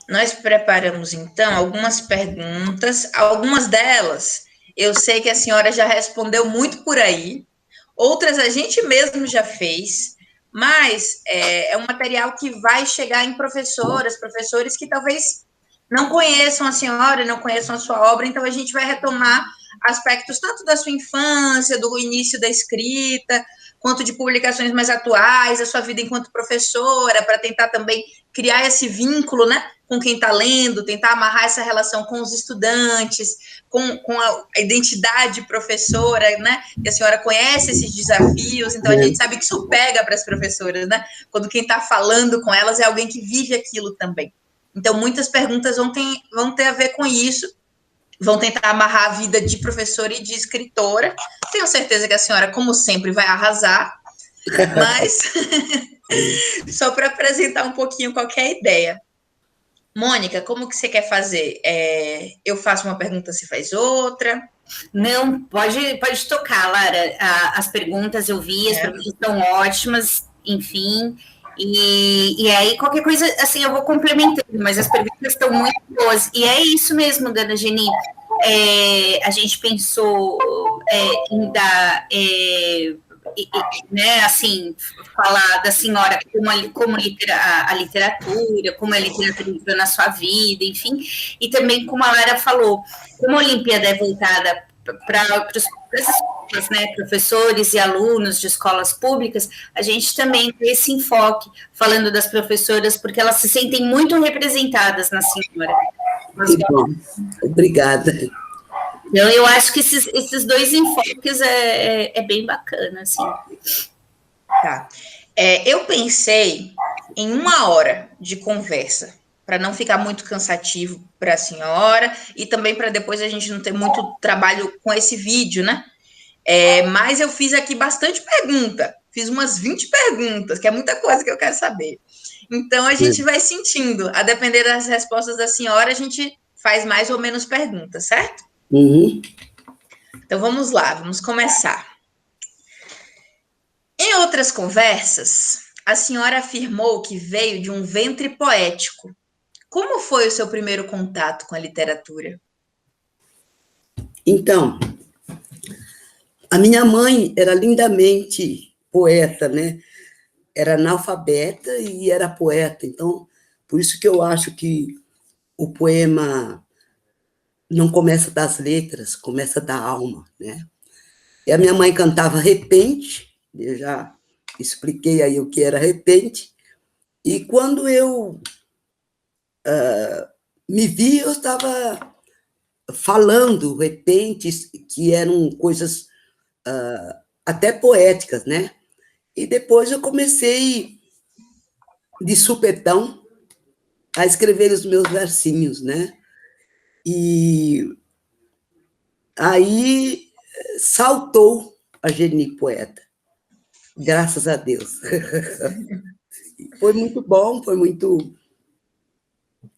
Nós preparamos, então, algumas perguntas. Algumas delas eu sei que a senhora já respondeu muito por aí, outras a gente mesmo já fez, mas é um material que vai chegar em professoras, professores que talvez não conheçam a senhora, não conheçam a sua obra, então a gente vai retomar aspectos tanto da sua infância, do início da escrita, quanto de publicações mais atuais, a sua vida enquanto professora, para tentar também criar esse vínculo, né, com quem está lendo, tentar amarrar essa relação com os estudantes, com a identidade professora, né? E a senhora conhece esses desafios, então a gente sabe que isso pega para as professoras, né? Quando quem está falando com elas é alguém que vive aquilo também. Então, muitas perguntas vão ter a ver com isso, vão tentar amarrar a vida de professora e de escritora. Tenho certeza que a senhora, como sempre, vai arrasar, mas só para apresentar um pouquinho qualquer ideia. Mônica, como que você quer fazer? Eu faço uma pergunta, você faz outra? Não, pode tocar, Lara. As perguntas eu vi, as perguntas estão ótimas, enfim. E aí, qualquer coisa, assim, eu vou complementando, mas as perguntas estão muito boas. E é isso mesmo, Dana Geni. A gente pensou em dar, né, assim, falar da senhora como a literatura, como a literatura entrou na sua vida, enfim, e também, como a Lara falou, como a Olimpíada é voltada para os né, professores e alunos de escolas públicas, a gente também tem esse enfoque falando das professoras, porque elas se sentem muito representadas na senhora. Que bom, obrigada. Então, eu acho que esses dois enfoques é bem bacana, assim. Tá. Eu pensei em 1 hora de conversa, para não ficar muito cansativo para a senhora e também para depois a gente não ter muito trabalho com esse vídeo, né? Mas eu fiz aqui bastante pergunta, fiz umas 20 perguntas, que é muita coisa que eu quero saber. Então a gente vai sentindo, a depender das respostas da senhora, a gente faz mais ou menos perguntas, certo? Uhum. Então vamos lá, vamos começar. Em outras conversas, a senhora afirmou que veio de um ventre poético. Como foi o seu primeiro contato com a literatura? Então, a minha mãe era lindamente poeta, né? Era analfabeta e era poeta. Então, por isso que eu acho que o poema não começa das letras, começa da alma, né? E a minha mãe cantava repente, eu já expliquei aí o que era repente, e quando eu me vi, eu estava falando repentes que eram coisas até poéticas, né? E depois eu comecei, de supetão, a escrever os meus versinhos, né? E aí saltou a Geni poeta, graças a Deus. Foi muito bom, foi muito...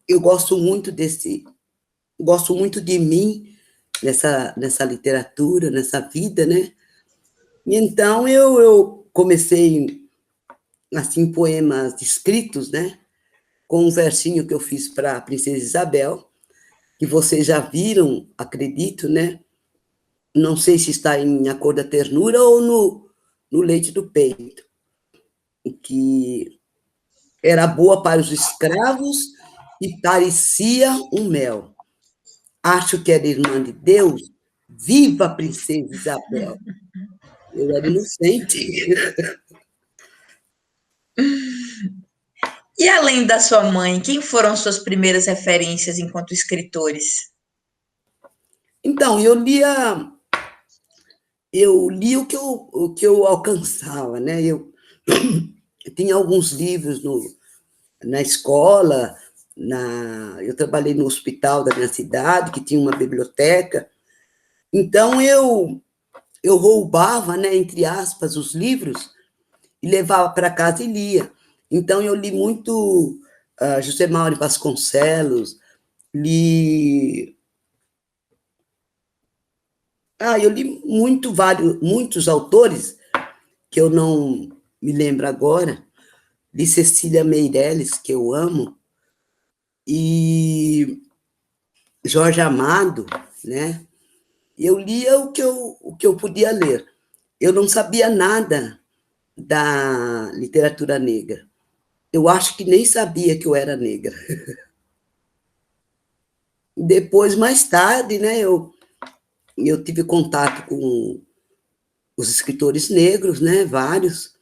Eu gosto muito de mim nessa literatura, nessa vida, né? E então eu comecei, assim, poemas escritos, né? Com um versinho que eu fiz para a Princesa Isabel, que vocês já viram, acredito, né? Não sei se está em A Cor da Ternura ou no Leite do Peito, que era boa para os escravos e parecia um mel. Acho que era irmã de Deus, viva a Princesa Isabel. Eu era inocente. E além da sua mãe, quem foram suas primeiras referências enquanto escritores? Então, eu li o que eu alcançava, né? Eu tinha alguns livros na escola, eu trabalhei no hospital da minha cidade, que tinha uma biblioteca. Então, eu roubava, né, entre aspas, os livros e levava para casa e lia. Então, eu li muito José Mauro Vasconcelos, eu li muitos autores, que eu não me lembro agora, li Cecília Meirelles, que eu amo, e Jorge Amado, né? Eu lia o que eu podia ler. Eu não sabia nada da literatura negra. Eu acho que nem sabia que eu era negra. Depois, mais tarde, né, eu tive contato com os escritores negros, né, vários,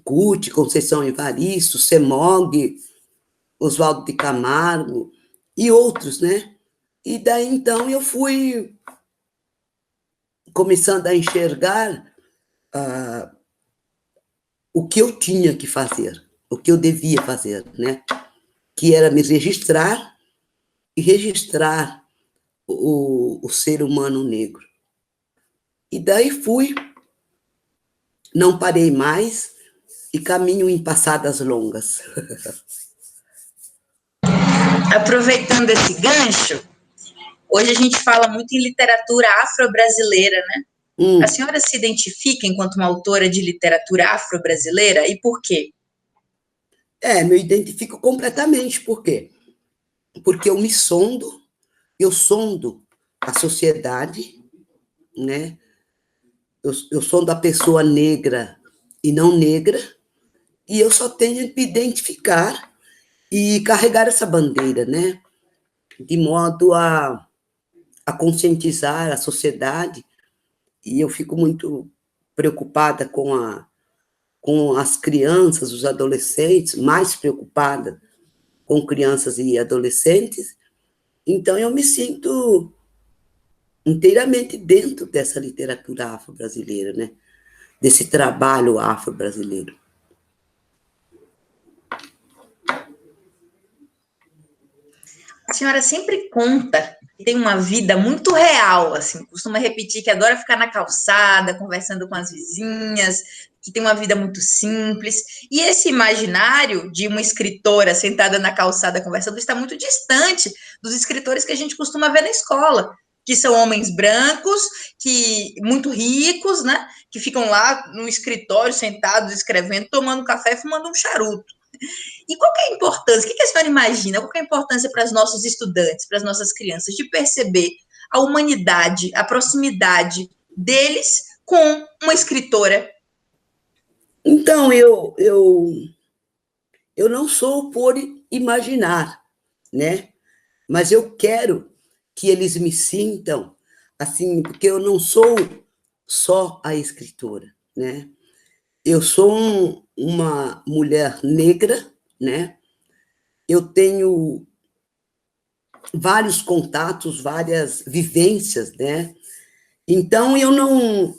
Curti, Conceição Evaristo, Semog, Oswaldo de Camargo e outros, né? E daí, então, eu fui começando a enxergar o que eu tinha que fazer, o que eu devia fazer, né? Que era me registrar e registrar o ser humano negro. E daí fui, não parei mais e caminho em passadas longas. Aproveitando esse gancho, hoje a gente fala muito em literatura afro-brasileira, né? A senhora se identifica enquanto uma autora de literatura afro-brasileira e por quê? Me identifico completamente. Por quê? Porque eu sondo a sociedade, né? Eu sondo a pessoa negra e não negra, e eu só tenho que me identificar e carregar essa bandeira, né? De modo a conscientizar a sociedade, e eu fico muito preocupada com as crianças, os adolescentes, mais preocupada com crianças e adolescentes, então eu me sinto inteiramente dentro dessa literatura afro-brasileira, né? Desse trabalho afro-brasileiro. A senhora sempre conta que tem uma vida muito real, assim, costuma repetir que adora ficar na calçada, conversando com as vizinhas, que tem uma vida muito simples. E esse imaginário de uma escritora sentada na calçada conversando está muito distante dos escritores que a gente costuma ver na escola, que são homens brancos, que muito ricos, né? Que ficam lá no escritório sentados escrevendo, tomando café, fumando um charuto. E qual que é a importância? O que a senhora imagina? Qual que é a importância para os nossos estudantes, para as nossas crianças, de perceber a humanidade, a proximidade deles com uma escritora? Então, eu não sou por imaginar, né? Mas eu quero que eles me sintam assim, porque eu não sou só a escritora, né? Eu sou uma mulher negra, né? Eu tenho vários contatos, várias vivências, né? Então eu não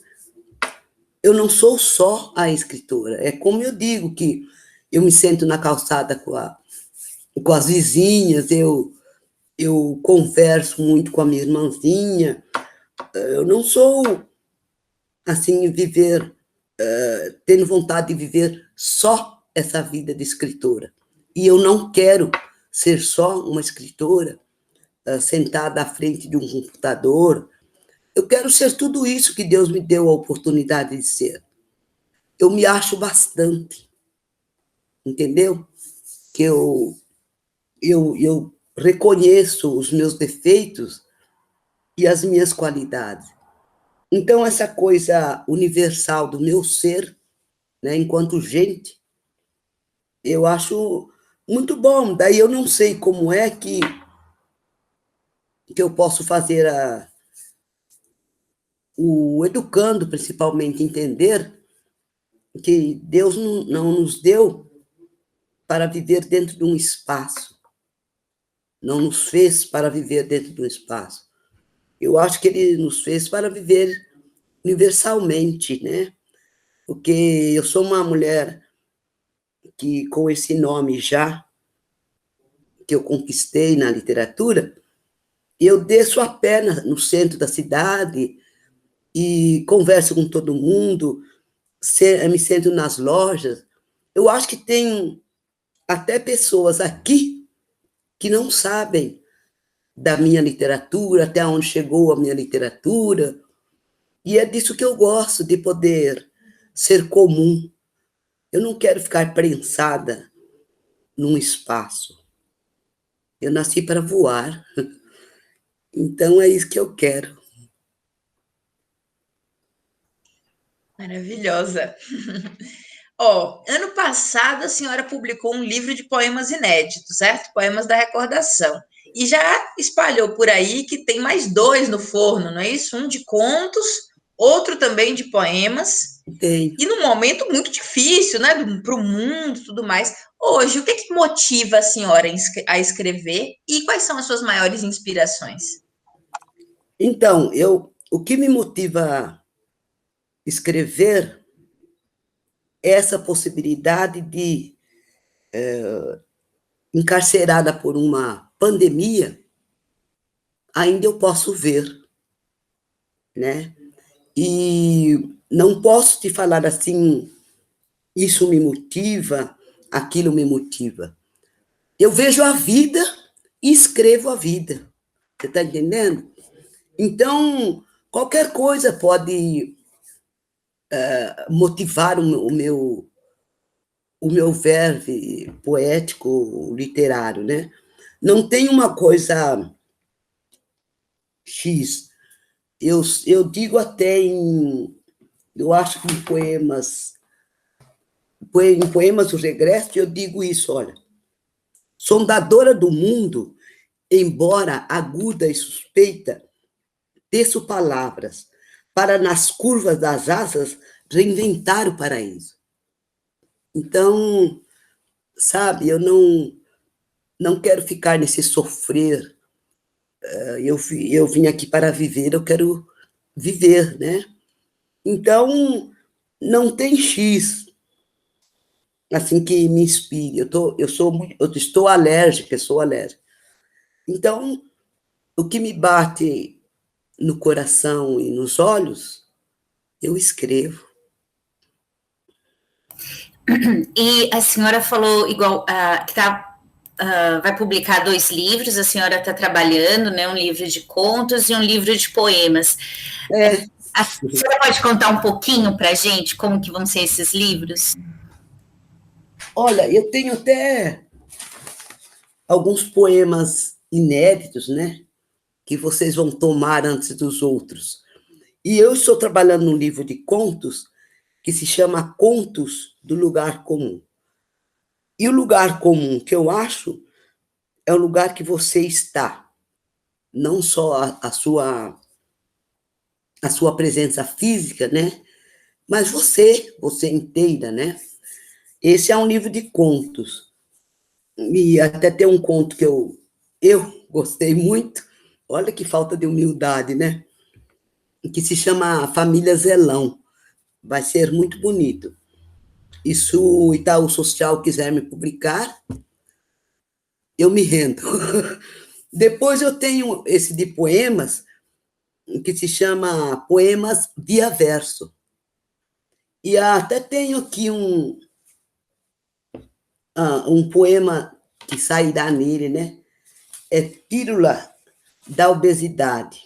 sou só a escritora. É como eu digo que eu me sento na calçada com as vizinhas, eu converso muito com a minha irmãzinha. Eu não sou assim tendo vontade de viver só essa vida de escritora. E eu não quero ser só uma escritora sentada à frente de um computador. Eu quero ser tudo isso que Deus me deu a oportunidade de ser. Eu me acho bastante, entendeu? Que eu reconheço os meus defeitos e as minhas qualidades. Então, essa coisa universal do meu ser, né, enquanto gente, eu acho muito bom. Daí eu não sei como é que eu posso fazer o educando, principalmente, entender que Deus não nos deu para viver dentro de um espaço, não nos fez para viver dentro de um espaço. Eu acho que Ele nos fez para viver universalmente, né? Porque eu sou uma mulher que, com esse nome já, que eu conquistei na literatura, eu desço a pé no centro da cidade e converso com todo mundo, me sento nas lojas. Eu acho que tem até pessoas aqui que não sabem da minha literatura, até onde chegou a minha literatura, e é disso que eu gosto, de poder ser comum. Eu não quero ficar prensada num espaço. Eu nasci para voar. Então, é isso que eu quero. Maravilhosa. Ó, ano passado a senhora publicou um livro de poemas inéditos, certo? Poemas da recordação. E já espalhou por aí que tem mais dois no forno, não é isso? Um de contos, outro também de poemas. Tenho. E num momento muito difícil, né, para o mundo e tudo mais. Hoje, o que motiva a senhora a escrever e quais são as suas maiores inspirações? Então, o que me motiva a escrever é essa possibilidade de, encarcerada por uma pandemia, ainda eu posso ver, né? E não posso te falar assim, isso me motiva, aquilo me motiva. Eu vejo a vida e escrevo a vida. Você está entendendo? Então, qualquer coisa pode motivar o meu verve poético, literário, né? Não tem uma coisa X. Eu digo até eu acho que em poemas do Regresso, eu digo isso, olha, sondadora do mundo, embora aguda e suspeita, teço palavras para nas curvas das asas reinventar o paraíso. Então, sabe, eu não quero ficar nesse sofrer. Eu vim aqui para viver, eu quero viver, né? Então, não tem X assim que me inspire. Eu estou alérgica, eu sou alérgica. Então, o que me bate no coração e nos olhos, eu escrevo. E a senhora falou igual que vai publicar 2 livros, a senhora está trabalhando, né? Um livro de contos e um livro de poemas. A senhora pode contar um pouquinho para a gente como que vão ser esses livros? Olha, eu tenho até alguns poemas inéditos, né? Que vocês vão tomar antes dos outros. E eu estou trabalhando num livro de contos que se chama Contos do Lugar Comum. E o lugar comum que eu acho é o lugar que você está, não só a sua presença física, né? Mas você inteira, né? Esse é um livro de contos. E até tem um conto que eu gostei muito, olha que falta de humildade, né? Que se chama Família Zelão. Vai ser muito bonito. E se o Itaú Social quiser me publicar, eu me rendo. Depois eu tenho esse de poemas, que se chama Poemas Via Verso. E até tenho aqui um poema que sairá nele, né? É Pílula da Obesidade.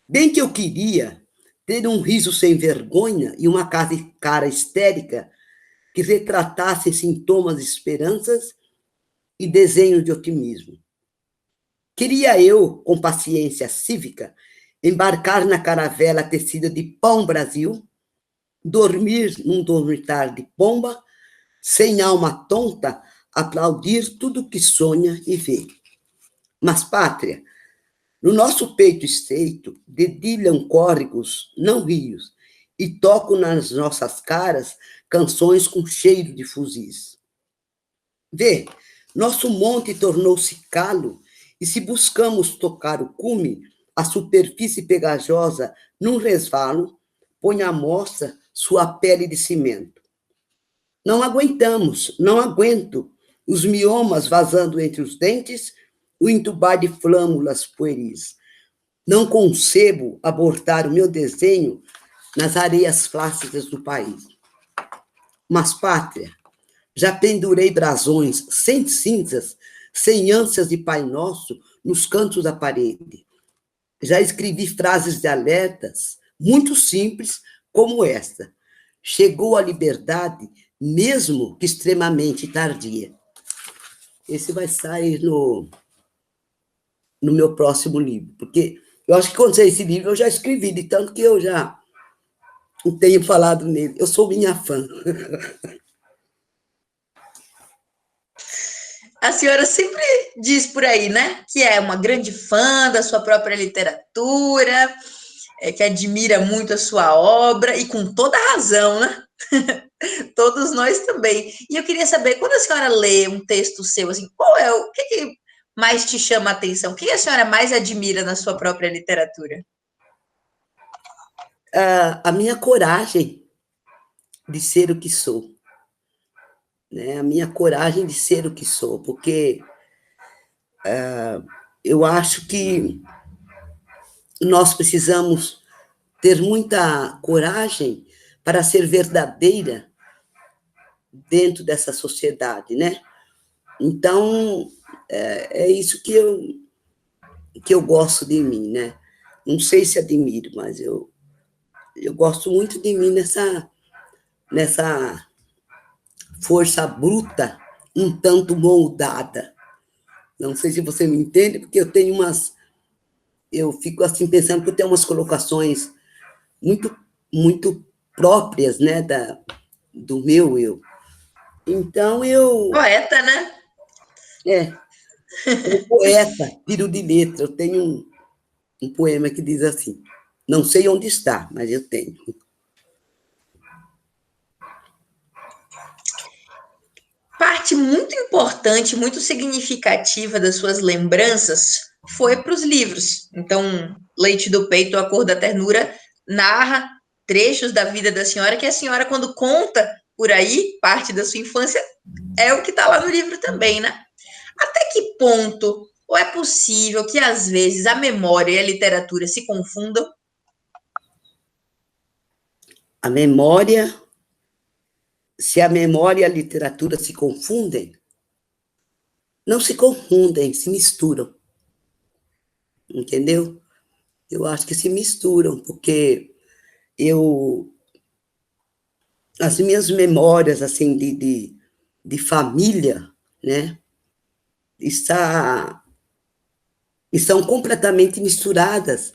Bem que eu queria ter um riso sem vergonha e uma cara histérica que retratasse sintomas de esperanças e desenhos de otimismo. Queria eu, com paciência cívica, embarcar na caravela tecida de pão Brasil, dormir num dormitar de pomba, sem alma tonta, aplaudir tudo que sonha e vê. Mas, pátria, no nosso peito estreito, dedilham córregos, não rios, e tocam nas nossas caras canções com cheiro de fuzis. Vê, nosso monte tornou-se calo, e se buscamos tocar o cume, a superfície pegajosa, num resvalo, põe à mostra sua pele de cimento. Não aguentamos, não aguento, os miomas vazando entre os dentes, o entubar de flâmulas pueris. Não concebo abortar o meu desenho nas areias flácidas do país. Mas, pátria, já pendurei brasões sem cinzas, sem ânsias de Pai Nosso, nos cantos da parede. Já escrevi frases de alertas, muito simples, como esta. Chegou a liberdade, mesmo que extremamente tardia. Esse vai sair no meu próximo livro, porque eu acho que quando sair esse livro eu já escrevi, de tanto que eu já tenho falado nele. Eu sou minha fã. A senhora sempre diz por aí, né, que é uma grande fã da sua própria literatura, que admira muito a sua obra, e com toda razão, né? Todos nós também. E eu queria saber, quando a senhora lê um texto seu, assim, qual é o que mais te chama a atenção? O que a senhora mais admira na sua própria literatura? A minha coragem de ser o que sou, né? A minha coragem de ser o que sou, porque eu acho que nós precisamos ter muita coragem para ser verdadeira dentro dessa sociedade, né? Então, é isso que eu gosto de mim, né? Não sei se admiro, mas eu gosto muito de mim nessa força bruta, um tanto moldada. Não sei se você me entende, porque eu fico assim pensando que eu tenho umas colocações muito, muito próprias, né, do meu eu. Então, Poeta, né? Como poeta, tiro de letra, eu tenho um poema que diz assim, não sei onde está, mas eu tenho. Parte muito importante, muito significativa das suas lembranças foi para os livros. Então, Leite do Peito, A Cor da Ternura, narra trechos da vida da senhora que a senhora, quando conta por aí, parte da sua infância, é o que está lá no livro também, né? Até que ponto ou é possível que, às vezes, a memória e a literatura se confundam? A memória, se a memória e a literatura se confundem, não se confundem, se misturam, entendeu? Eu acho que se misturam, porque as minhas memórias, assim, de família, né, estão completamente misturadas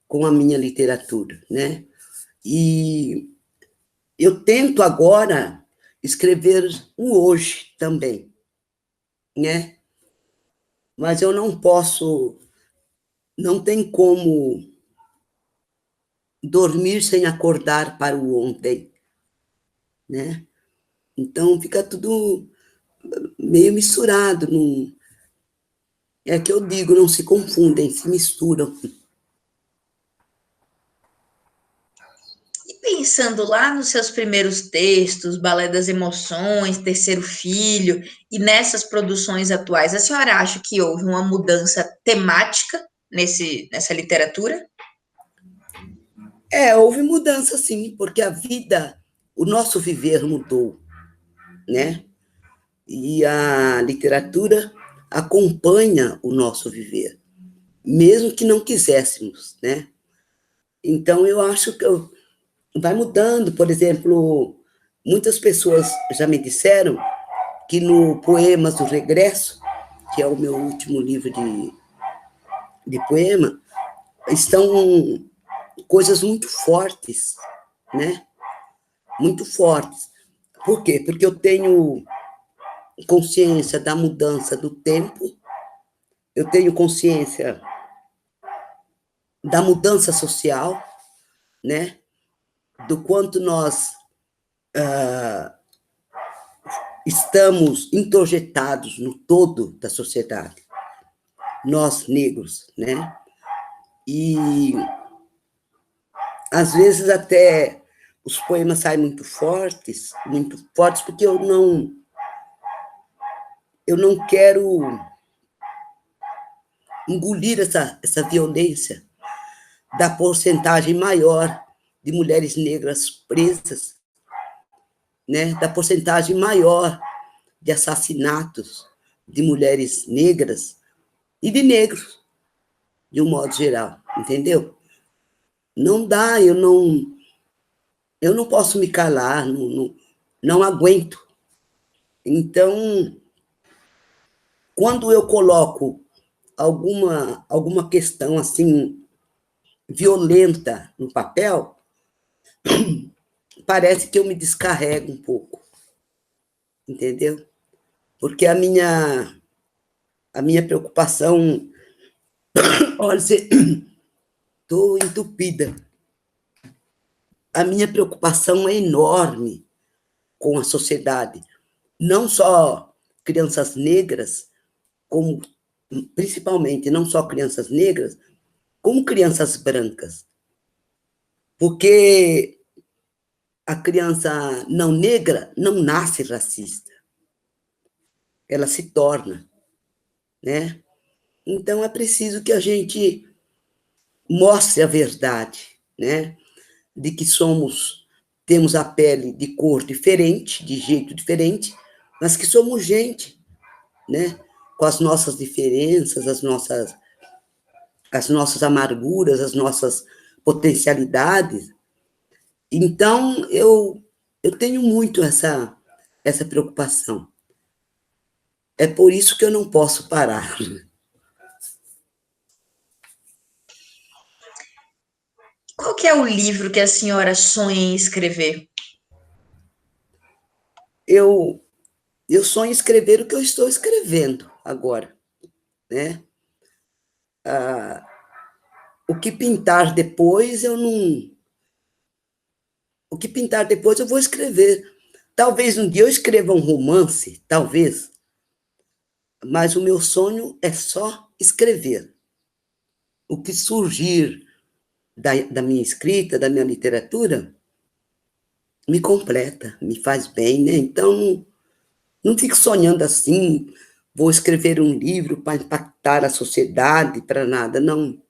com a minha literatura, né? E eu tento agora escrever o hoje também, né? Mas eu não posso, não tem como dormir sem acordar para o ontem, né? Então fica tudo meio misturado, não, é que eu digo, não se confundem, se misturam. E pensando lá nos seus primeiros textos, Balé das Emoções, Terceiro Filho, e nessas produções atuais, a senhora acha que houve uma mudança temática nessa literatura? Houve mudança, sim, porque a vida, o nosso viver mudou, né? E a literatura acompanha o nosso viver, mesmo que não quiséssemos, né? Então, eu acho que vai mudando. Por exemplo, muitas pessoas já me disseram que no Poemas do Regresso, que é o meu último livro de poema, estão coisas muito fortes, né? Muito fortes. Por quê? Porque eu tenho consciência da mudança do tempo, eu tenho consciência da mudança social, né? Do quanto nós estamos introjetados no todo da sociedade, nós negros, né? E às vezes até os poemas saem muito fortes, porque eu não quero engolir essa violência da porcentagem maior de mulheres negras presas, né? Da porcentagem maior de assassinatos de mulheres negras e de negros, de um modo geral, entendeu? Não dá, eu não posso me calar, não aguento. Então, quando eu coloco alguma questão assim violenta no papel, parece que eu me descarrego um pouco, entendeu? Porque a minha preocupação, olha, estou entupida. A minha preocupação é enorme com a sociedade, não só crianças negras, como principalmente não só crianças negras, como crianças brancas. Porque a criança não negra não nasce racista, ela se torna, né? Então é preciso que a gente mostre a verdade, né? De que temos a pele de cor diferente, de jeito diferente, mas que somos gente, né? Com as nossas diferenças, as nossas amarguras, as nossas potencialidades. Então, eu tenho muito essa preocupação. É por isso que eu não posso parar. Qual que é o livro que a senhora sonha em escrever? Eu sonho escrever o que eu estou escrevendo agora, né? O que pintar depois, eu não... O que pintar depois, eu vou escrever. Talvez um dia eu escreva um romance, talvez, mas o meu sonho é só escrever. O que surgir da minha escrita, da minha literatura, me completa, me faz bem, né? Então, não fico sonhando assim, vou escrever um livro para impactar a sociedade, para nada, não.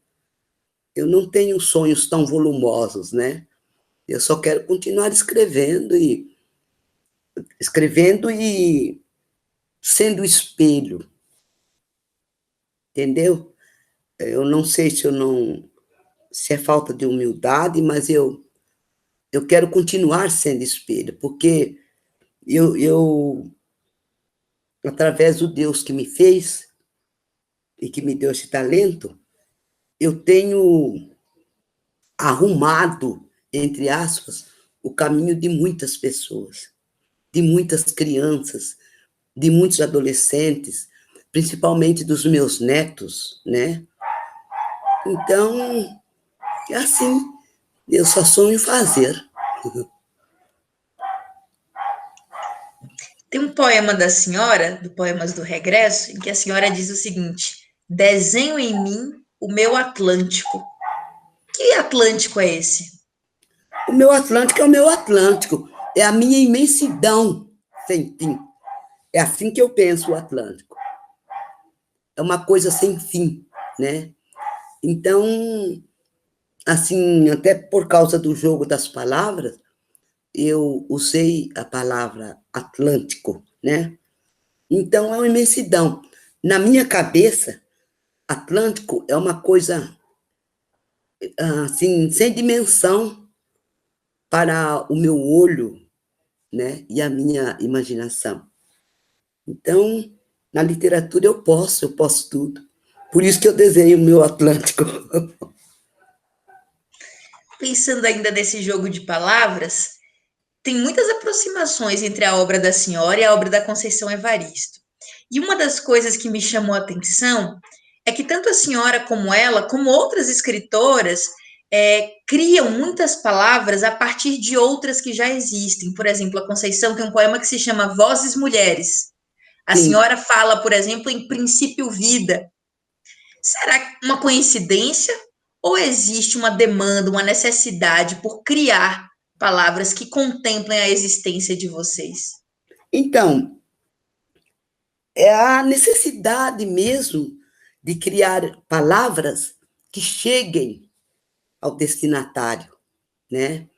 Eu não tenho sonhos tão volumosos, né? Eu só quero continuar escrevendo e sendo espelho, entendeu? Eu não sei se é falta de humildade, mas eu quero continuar sendo espelho, porque eu através do Deus que me fez e que me deu esse talento, eu tenho arrumado, entre aspas, o caminho de muitas pessoas, de muitas crianças, de muitos adolescentes, principalmente dos meus netos, né? Então, é assim, eu só sonho fazer. Tem um poema da senhora, do Poemas do Regresso, em que a senhora diz o seguinte: desenho em mim o meu Atlântico. Que Atlântico é esse? O meu Atlântico é o meu Atlântico, é a minha imensidão sem fim. É assim que eu penso o Atlântico. É uma coisa sem fim, né? Então, assim, até por causa do jogo das palavras, eu usei a palavra Atlântico, né? Então, é uma imensidão. Na minha cabeça, Atlântico é uma coisa, assim, sem dimensão para o meu olho, né? E a minha imaginação. Então, na literatura eu posso tudo. Por isso que eu desenho o meu Atlântico. Pensando ainda nesse jogo de palavras, tem muitas aproximações entre a obra da senhora e a obra da Conceição Evaristo. E uma das coisas que me chamou a atenção é que tanto a senhora como ela, como outras escritoras, criam muitas palavras a partir de outras que já existem. Por exemplo, a Conceição tem um poema que se chama Vozes Mulheres. A Sim. senhora fala, por exemplo, em Princípio Vida. Será uma coincidência ou existe uma demanda, uma necessidade por criar palavras que contemplem a existência de vocês? Então, é a necessidade mesmo de criar palavras que cheguem ao destinatário, né?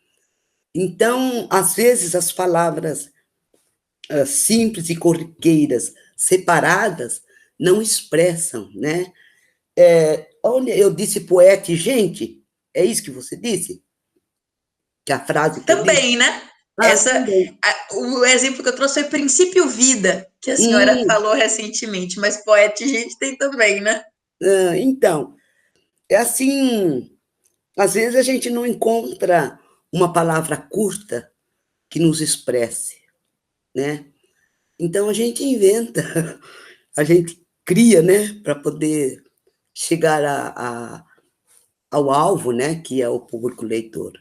Então, às vezes, as palavras simples e corriqueiras, separadas, não expressam, né? Olha, eu disse poeta e gente, é isso que você disse? Que a frase que eu disse? Também, né? O exemplo que eu trouxe foi princípio vida, que a senhora falou recentemente, mas poeta e gente tem também, né? Então, é assim, às vezes a gente não encontra uma palavra curta que nos expresse, né? Então a gente inventa, a gente cria, né, para poder chegar ao alvo, né, que é o público leitor.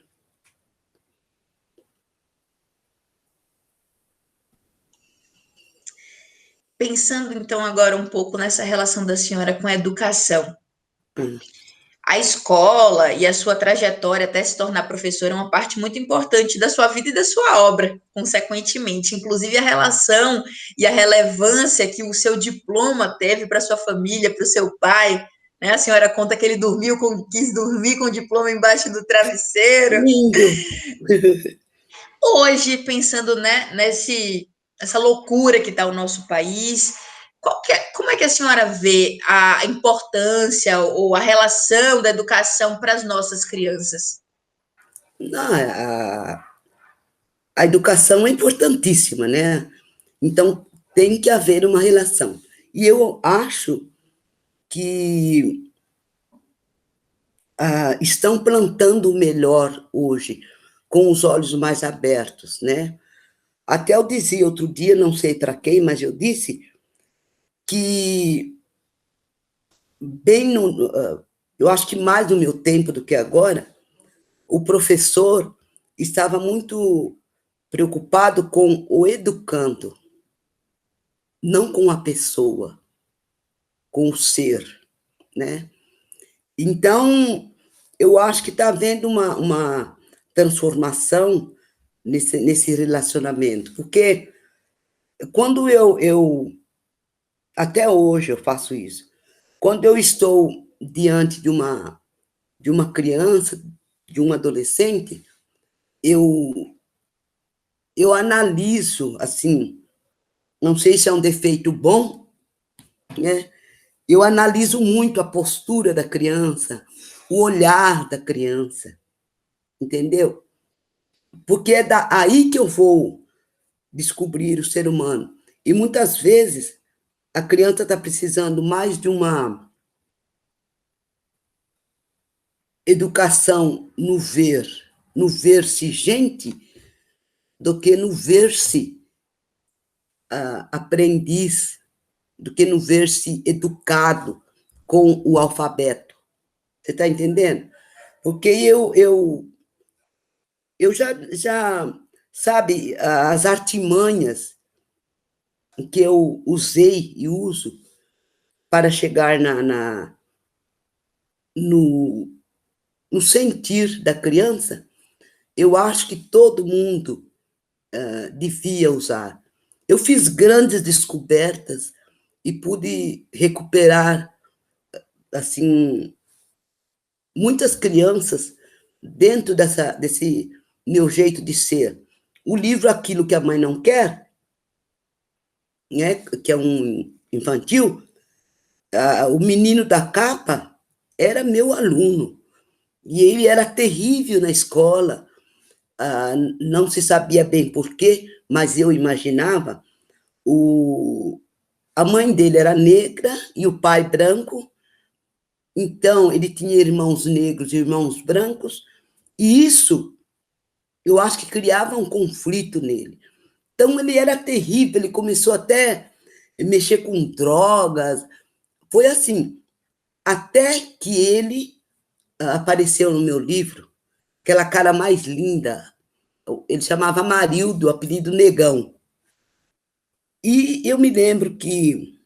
Pensando então agora um pouco nessa relação da senhora com a educação. A escola e a sua trajetória até se tornar professora é uma parte muito importante da sua vida e da sua obra, consequentemente. Inclusive, a relação e a relevância que o seu diploma teve para sua família, para o seu pai. Né? A senhora conta que ele quis dormir com o diploma embaixo do travesseiro. Lindo! Hoje, pensando né, nessa loucura que está o nosso país, como é que a senhora vê a importância ou a relação da educação para as nossas crianças? Não, a educação é importantíssima, né? Então, tem que haver uma relação. E eu acho que estão plantando o melhor hoje, com os olhos mais abertos, né? Até eu dizia outro dia, não sei para quem, mas eu disse que eu acho que mais no meu tempo do que agora, o professor estava muito preocupado com o educando, não com a pessoa, com o ser, né? Então, eu acho que está havendo uma transformação nesse relacionamento, porque quando até hoje eu faço isso, quando eu estou diante de uma criança, de um adolescente, eu analiso, assim, não sei se é um defeito bom, né? Eu analiso muito a postura da criança, o olhar da criança, entendeu? Porque é aí que eu vou descobrir o ser humano. E muitas vezes a criança está precisando mais de uma educação no ver-se gente, do que no ver-se aprendiz, do que no ver-se educado com o alfabeto. Você está entendendo? Porque eu já, sabe, as artimanhas que eu usei e uso para chegar no, no sentir da criança, eu acho que todo mundo devia usar. Eu fiz grandes descobertas e pude recuperar, assim, muitas crianças dentro desse meu jeito de ser. O livro Aquilo que a Mãe Não Quer, né, que é um infantil, o menino da capa era meu aluno, e ele era terrível na escola, não se sabia bem por quê, mas eu imaginava. A mãe dele era negra e o pai branco, então ele tinha irmãos negros e irmãos brancos, e isso eu acho que criava um conflito nele. Então ele era terrível, ele começou até a mexer com drogas, foi assim, até que ele apareceu no meu livro, aquela cara mais linda, ele chamava Marildo, apelido Negão. E eu me lembro que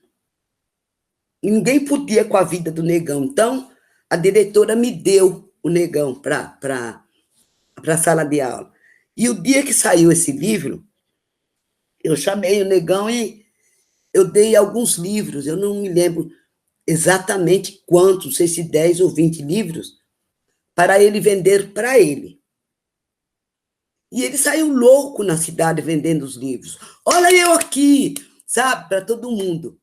ninguém podia com a vida do Negão, então a diretora me deu o Negão para a sala de aula. E o dia que saiu esse livro, eu chamei o Negão e eu dei alguns livros, eu não me lembro exatamente quantos, não sei se 10 ou 20 livros, para ele vender para ele. E ele saiu louco na cidade vendendo os livros. Olha eu aqui, sabe, para todo mundo.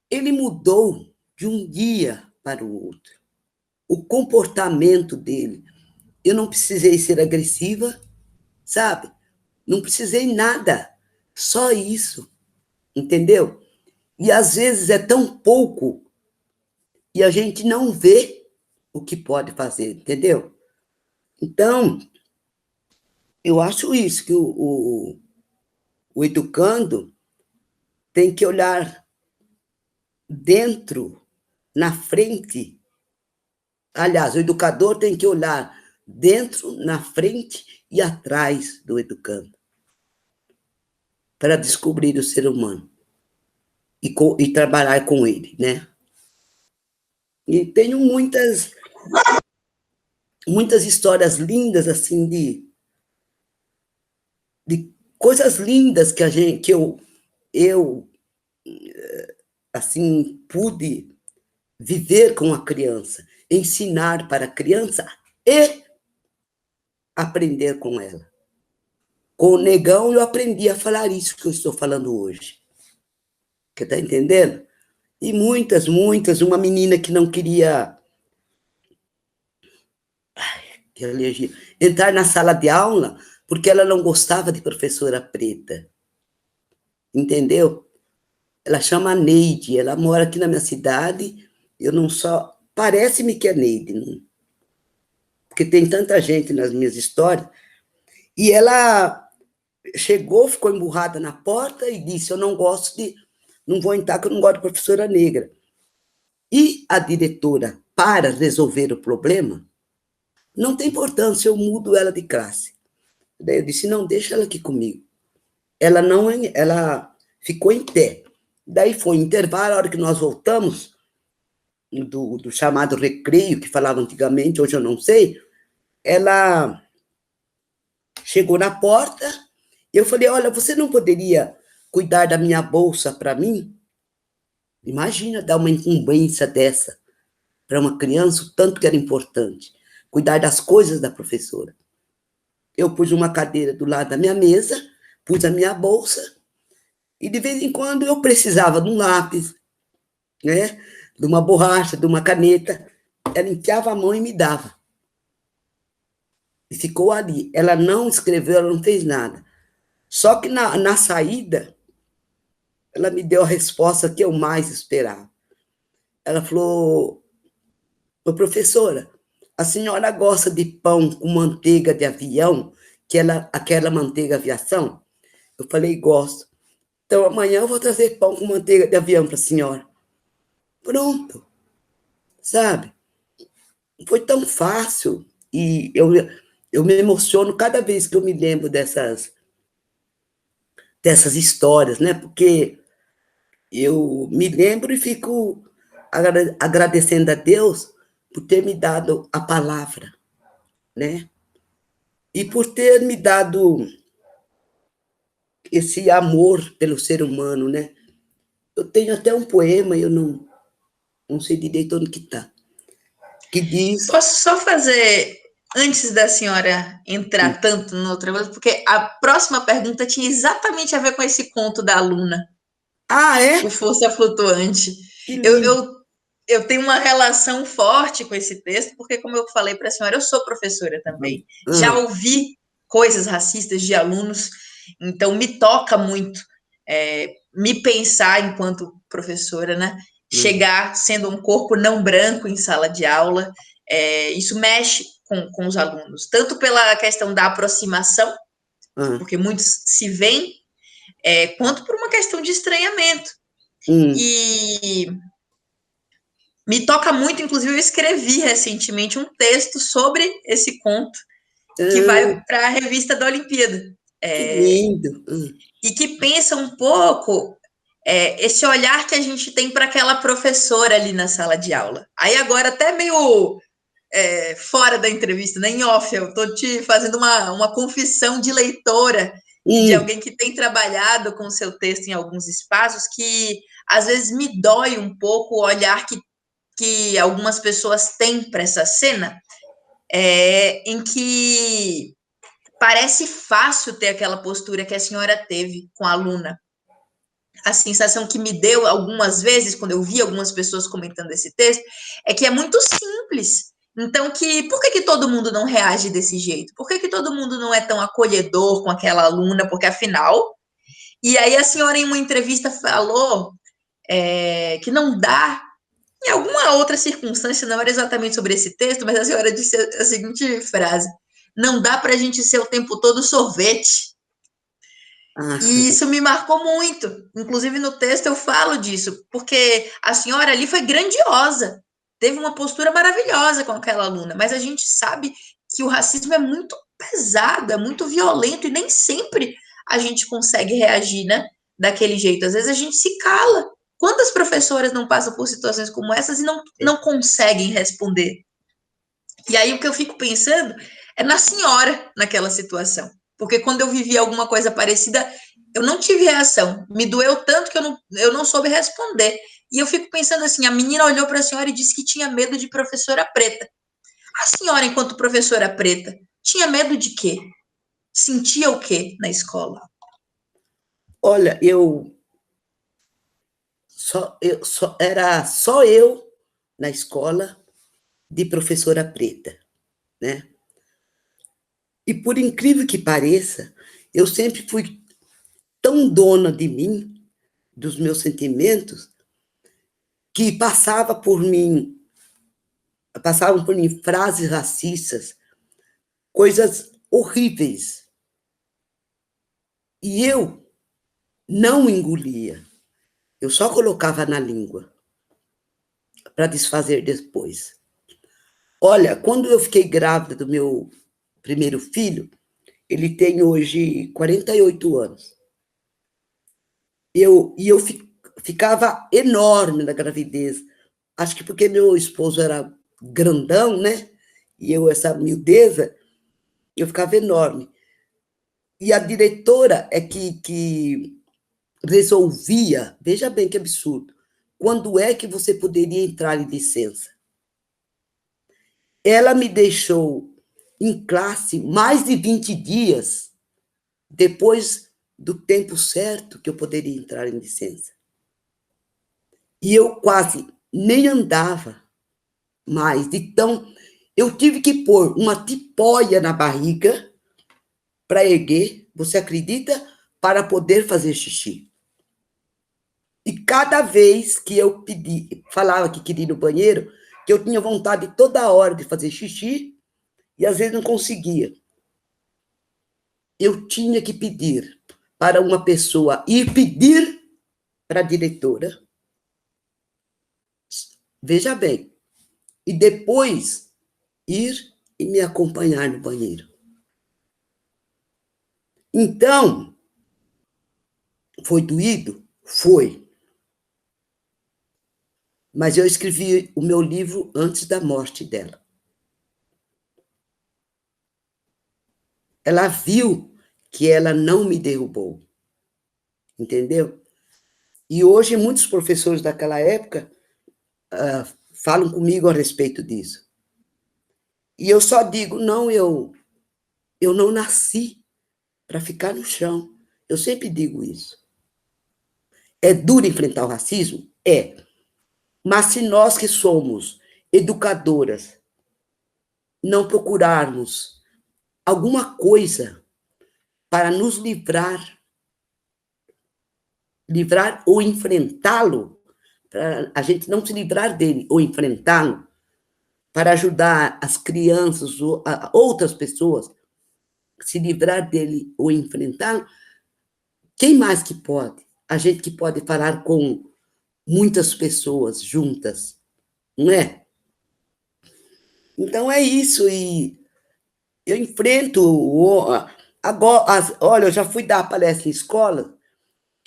Ele mudou de um dia para o outro. O comportamento dele. Eu não precisei ser agressiva, sabe? Não precisei nada, só isso, entendeu? E às vezes é tão pouco e a gente não vê o que pode fazer, entendeu? Então, eu acho isso, que o educando tem que olhar dentro, na frente. Aliás, o educador tem que olhar dentro, na frente e atrás do educando, para descobrir o ser humano e trabalhar com ele, né? E tenho muitas histórias lindas, assim, de coisas lindas que eu assim, pude viver com a criança, ensinar para a criança e aprender com ela. Com o Negão, eu aprendi a falar isso que eu estou falando hoje. Você está entendendo? E muitas. Uma menina que não queria que alergia, entrar na sala de aula porque ela não gostava de professora preta. Entendeu? Ela chama Neide, ela mora aqui na minha cidade. Eu não só. Parece-me que é Neide, não? Porque tem tanta gente nas minhas histórias. E ela chegou, ficou emburrada na porta e disse: eu não gosto de. Não vou entrar, que eu não gosto de professora negra. E a diretora, para resolver o problema, não tem importância, eu mudo ela de classe. Daí eu disse: não, deixa ela aqui comigo. Ela ficou em pé. Daí foi intervalo, a hora que nós voltamos, do chamado recreio, que falava antigamente, hoje eu não sei, ela chegou na porta, eu falei: olha, você não poderia cuidar da minha bolsa para mim? Imagina dar uma incumbência dessa para uma criança, o tanto que era importante, cuidar das coisas da professora. Eu pus uma cadeira do lado da minha mesa, pus a minha bolsa, e de vez em quando eu precisava de um lápis, né, de uma borracha, de uma caneta, ela enfiava a mão e me dava. E ficou ali. Ela não escreveu, ela não fez nada. Só que na saída, ela me deu a resposta que eu mais esperava. Ela falou: ô, professora, a senhora gosta de pão com manteiga de avião, aquela manteiga aviação? Eu falei: gosto. Então, amanhã eu vou trazer pão com manteiga de avião para a senhora. Pronto. Sabe? Foi tão fácil. E eu me emociono cada vez que eu me lembro dessas histórias, né? Porque eu me lembro e fico agradecendo a Deus por ter me dado a palavra, né? E por ter me dado esse amor pelo ser humano, né? Eu tenho até um poema, eu não sei direito onde que está, que diz... Posso só fazer, antes da senhora entrar tanto no outro, porque a próxima pergunta tinha exatamente a ver com esse conto da aluna. Ah, é? O Força Flutuante. Eu tenho uma relação forte com esse texto, porque, como eu falei para a senhora, eu sou professora também. Já ouvi coisas racistas de alunos, então me toca muito me pensar enquanto professora, né? Chegar sendo um corpo não branco em sala de aula, isso mexe com os alunos, tanto pela questão da aproximação, porque muitos se veem, quanto por uma questão de estranhamento. E me toca muito, inclusive eu escrevi recentemente um texto sobre esse conto, que vai para a revista da Olimpíada. Que lindo! E que pensa um pouco esse olhar que a gente tem para aquela professora ali na sala de aula. Aí agora até meio fora da entrevista, né, em off, eu estou te fazendo uma confissão de leitora, de alguém que tem trabalhado com o seu texto em alguns espaços, que às vezes me dói um pouco o olhar que algumas pessoas têm para essa cena, em que parece fácil ter aquela postura que a senhora teve com a aluna. A sensação que me deu algumas vezes, quando eu vi algumas pessoas comentando esse texto, é que é muito simples Então, por que todo mundo não reage desse jeito? Por que todo mundo não é tão acolhedor com aquela aluna? Porque, afinal... E aí a senhora, em uma entrevista, falou que não dá, em alguma outra circunstância, não era exatamente sobre esse texto, mas a senhora disse a seguinte frase: não dá para a gente ser o tempo todo sorvete. E isso me marcou muito. Inclusive, no texto eu falo disso, porque a senhora ali foi grandiosa, teve uma postura maravilhosa com aquela aluna, mas a gente sabe que o racismo é muito pesado, é muito violento, e nem sempre a gente consegue reagir, né, daquele jeito. Às vezes a gente se cala. Quantas professoras não passam por situações como essas e não conseguem responder? E aí o que eu fico pensando é na senhora naquela situação. Porque quando eu vivi alguma coisa parecida, eu não tive reação. Me doeu tanto que eu não soube responder. E eu fico pensando assim, a menina olhou para a senhora e disse que tinha medo de professora preta. A senhora, enquanto professora preta, tinha medo de quê? Sentia o quê na escola? Olha, era só eu na escola de professora preta, né? E por incrível que pareça, eu sempre fui tão dona de mim, dos meus sentimentos, que passavam por mim frases racistas, coisas horríveis. E eu não engolia. Eu só colocava na língua para desfazer depois. Olha, quando eu fiquei grávida do meu primeiro filho, ele tem hoje 48 anos. Eu ficava enorme na gravidez. Acho que porque meu esposo era grandão, né? E eu, essa miudeza, eu ficava enorme. E a diretora é que resolvia, veja bem que absurdo, quando é que você poderia entrar em licença. Ela me deixou em classe mais de 20 dias depois do tempo certo que eu poderia entrar em licença. E eu quase nem andava mais. Então, eu tive que pôr uma tipóia na barriga para erguer, você acredita? Para poder fazer xixi. E cada vez que eu falava que queria ir no banheiro, que eu tinha vontade toda hora de fazer xixi, e às vezes não conseguia. Eu tinha que pedir para uma pessoa ir pedir para a diretora. Veja bem. E depois ir e me acompanhar no banheiro. Então, foi doído? Foi. Mas eu escrevi o meu livro antes da morte dela. Ela viu que ela não me derrubou. Entendeu? E hoje muitos professores daquela época falam comigo a respeito disso. E eu só digo, não, eu não nasci para ficar no chão. Eu sempre digo isso. É duro enfrentar o racismo? É. Mas se nós que somos educadoras não procurarmos alguma coisa para nos livrar ou enfrentá-lo, para a gente não se livrar dele ou enfrentá-lo, para ajudar as crianças ou outras pessoas a se livrar dele ou enfrentá-lo, quem mais que pode? A gente que pode falar com muitas pessoas juntas, não é? Então é isso, e eu enfrento agora, olha, eu já fui dar palestra em escola,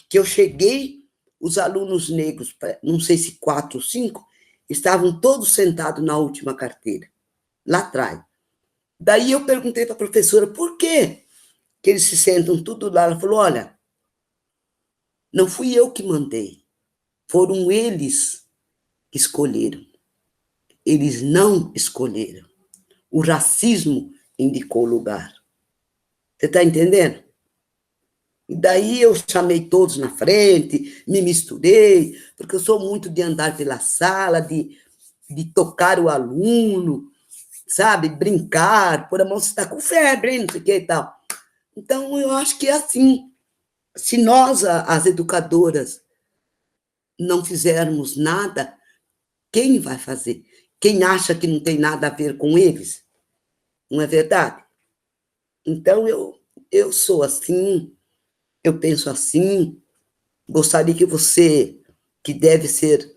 que eu cheguei, os alunos negros, não sei se 4 ou 5, estavam todos sentados na última carteira, lá atrás. Daí eu perguntei para a professora, por quê que eles se sentam tudo lá? Ela falou, olha, não fui eu que mandei, foram eles que escolheram. Eles não escolheram. O racismo indicou o lugar. Você está entendendo? E daí eu chamei todos na frente, me misturei, porque eu sou muito de andar pela sala, de tocar o aluno, sabe, brincar, por a mão, você está com febre, hein, não sei o que e tal. Então, eu acho que é assim, se nós, as educadoras, não fizermos nada, quem vai fazer? Quem acha que não tem nada a ver com eles? Não é verdade? Então, eu sou assim, eu penso assim, gostaria que você, que deve ser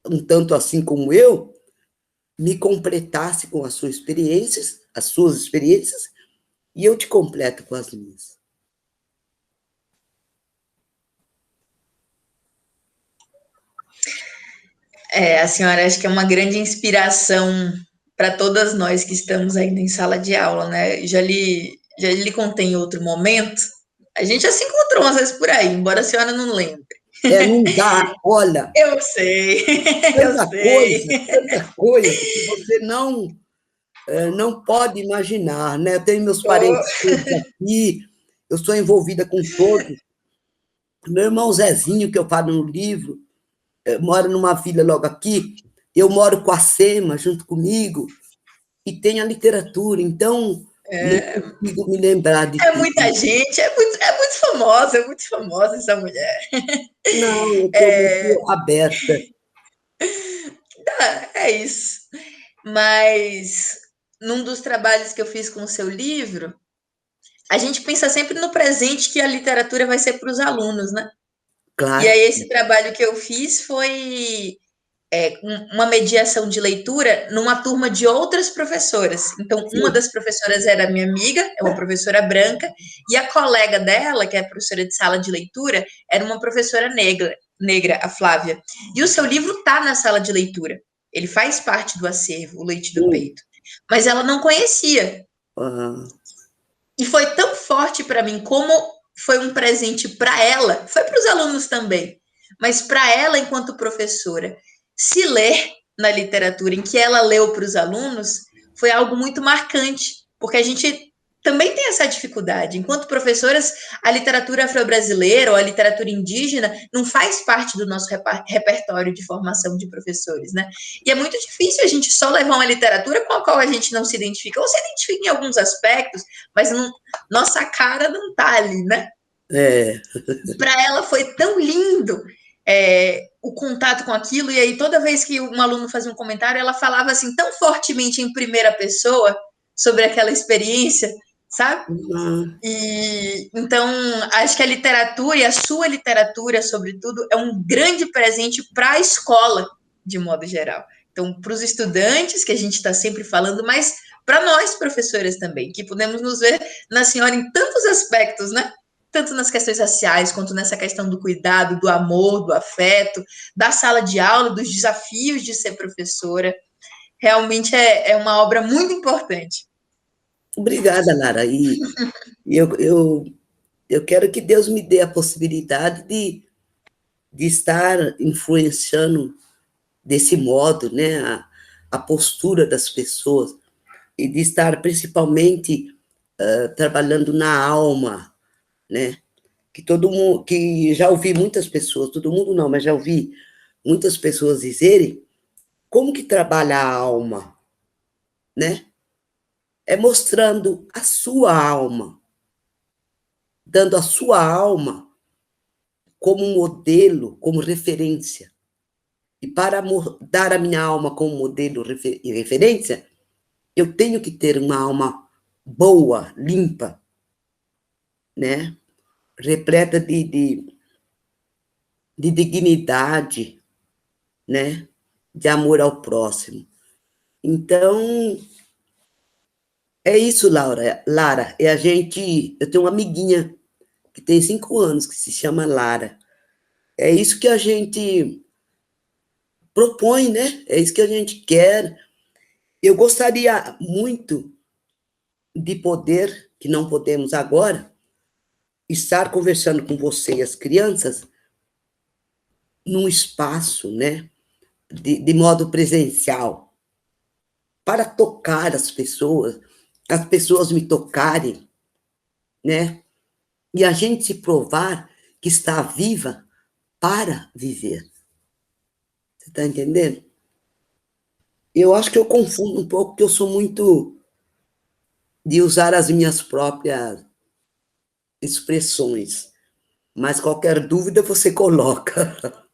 um tanto assim como eu, me completasse com as suas experiências, e eu te completo com as minhas. A senhora acho que é uma grande inspiração para todas nós que estamos ainda em sala de aula, né? Já lhe contei em outro momento. A gente já se encontrou umas vezes por aí, embora a senhora não lembre. Não dá, olha, Eu sei, eu sei. tanta coisa que você não pode imaginar, né? Eu tenho meus Oh, parentes todos aqui, eu sou envolvida com todos. Meu irmão Zezinho, que eu falo no livro, mora numa vila logo aqui, eu moro com a Sema junto comigo, e tem a literatura, então não consigo me lembrar de é tudo. muita gente, é muito famosa essa mulher. Não, eu estou muito aberta. É isso. Mas num dos trabalhos que eu fiz com o seu livro, a gente pensa sempre no presente que a literatura vai ser para os alunos, né? E Claro. aí esse trabalho que eu fiz foi uma mediação de leitura numa turma de outras professoras. Então, uma Sim. das professoras era minha amiga, é uma professora branca, e a colega dela, que é professora de sala de leitura, era uma professora negra, a Flávia. E o seu livro está na sala de leitura. Ele faz parte do acervo, O Leite do Sim. Peito. Mas ela não conhecia. Ah, E foi tão forte para mim como foi um presente para ela, foi para os alunos também, mas para ela, enquanto professora, se ler na literatura em que ela leu para os alunos foi algo muito marcante, porque a gente também tem essa dificuldade. Enquanto professoras, a literatura afro-brasileira ou a literatura indígena não faz parte do nosso repertório de formação de professores, né? E é muito difícil a gente só levar uma literatura com a qual a gente não se identifica, ou se identifica em alguns aspectos, mas não, nossa cara não tá ali, né? é, Para ela foi tão lindo o contato com aquilo, e aí toda vez que um aluno fazia um comentário, ela falava assim tão fortemente em primeira pessoa sobre aquela experiência, sabe? ah, E então acho que a literatura e a sua literatura, sobretudo, é um grande presente para a escola de modo geral. Então, para os estudantes que a gente está sempre falando, mas para nós professoras também, que podemos nos ver na senhora em tantos aspectos, né? Tanto nas questões raciais, quanto nessa questão do cuidado, do amor, do afeto, da sala de aula, dos desafios de ser professora. Realmente é uma obra muito importante. obrigada, Lara. E eu quero que Deus me dê a possibilidade de estar influenciando desse modo, né, a postura das pessoas, e de estar principalmente trabalhando na alma, né? Que todo mundo, que já ouvi muitas pessoas, todo mundo não, mas já ouvi muitas pessoas dizerem como que trabalha a alma, né? É mostrando a sua alma, dando a sua alma como modelo, como referência. E para dar a minha alma como modelo e referência, eu tenho que ter uma alma boa, limpa, né? Repleta de dignidade, né? De amor ao próximo. Então, é isso, Laura. Lara, eu tenho uma amiguinha que tem 5 anos, que se chama Lara. É isso que a gente propõe, né? É isso que a gente quer. Eu gostaria muito de poder, que não podemos agora, estar conversando com você e as crianças num espaço, né? De modo presencial, para tocar as pessoas me tocarem, né? E a gente se provar que está viva para viver. Você está entendendo? Eu acho que eu confundo um pouco, porque eu sou muito de usar as minhas próprias expressões, mas qualquer dúvida você coloca.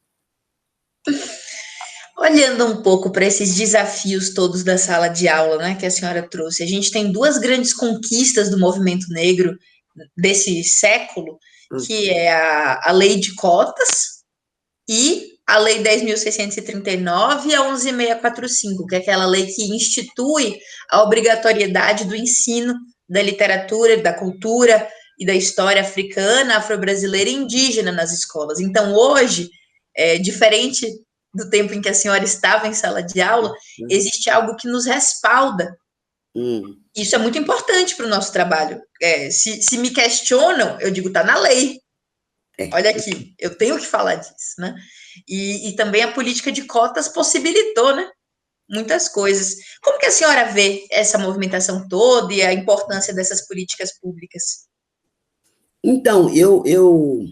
Olhando um pouco para esses desafios todos da sala de aula, né, que a senhora trouxe, a gente tem duas grandes conquistas do movimento negro desse século, que é a lei de cotas e a lei 10.639 e a 11.645, que é aquela lei que institui a obrigatoriedade do ensino da literatura, da cultura e da história africana, afro-brasileira e indígena nas escolas. Então, hoje, diferente do tempo em que a senhora estava em sala de aula, existe algo que nos respalda. Isso é muito importante para o nosso trabalho. Se me questionam, eu digo, está na lei. Olha aqui, eu tenho que falar disso, né? E também a política de cotas possibilitou, né? Muitas coisas. Como que a senhora vê essa movimentação toda e a importância dessas políticas públicas? Então, eu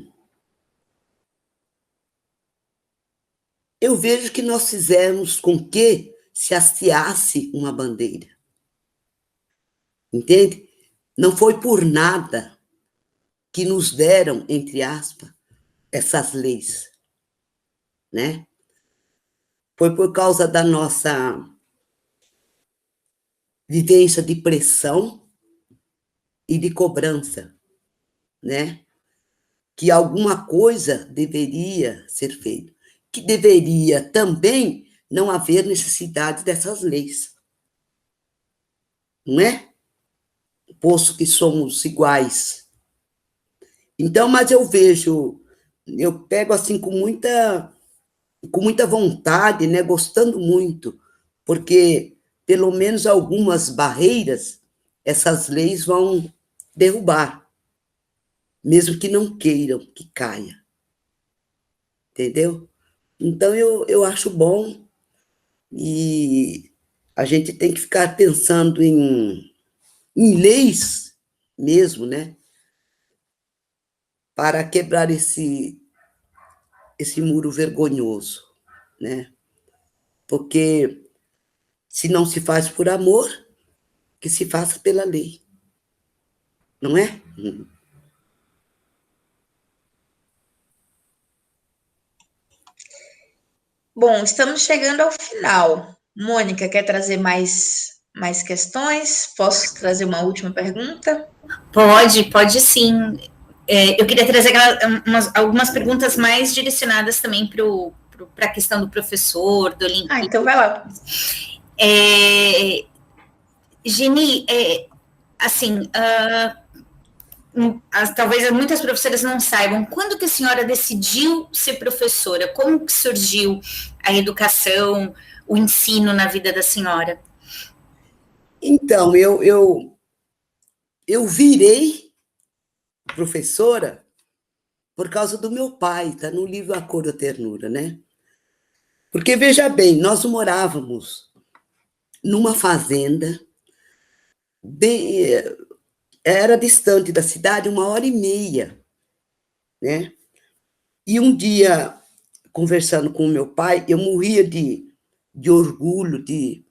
vejo que nós fizemos com que se hasteasse uma bandeira. Entende? Não foi por nada que nos deram, entre aspas, essas leis, né? Foi por causa da nossa vivência de pressão e de cobrança, né? Que alguma coisa deveria ser feita, que deveria também não haver necessidade dessas leis, não é? Posto que somos iguais. Então, mas eu pego assim com muita vontade, né? Gostando muito, porque pelo menos algumas barreiras essas leis vão derrubar, mesmo que não queiram que caia, entendeu? Então eu acho bom e a gente tem que ficar pensando em leis mesmo, né? Para quebrar esse muro vergonhoso, né? Porque se não se faz por amor, que se faça pela lei, não é? Bom, estamos chegando ao final. Mônica, quer trazer mais questões? Posso trazer uma última pergunta? Pode sim. Eu queria trazer algumas perguntas mais direcionadas também para a questão do professor, do Olimpíada. Então vai lá. Geni, assim, talvez muitas professoras não saibam, quando que a senhora decidiu ser professora? Como que surgiu a educação, o ensino na vida da senhora? Então, eu virei professora por causa do meu pai, está no livro A Cor da Ternura, né? Porque, veja bem, nós morávamos numa fazenda, bem, era distante da cidade 1h30, né? E um dia, conversando com o meu pai, eu morria de orgulho, de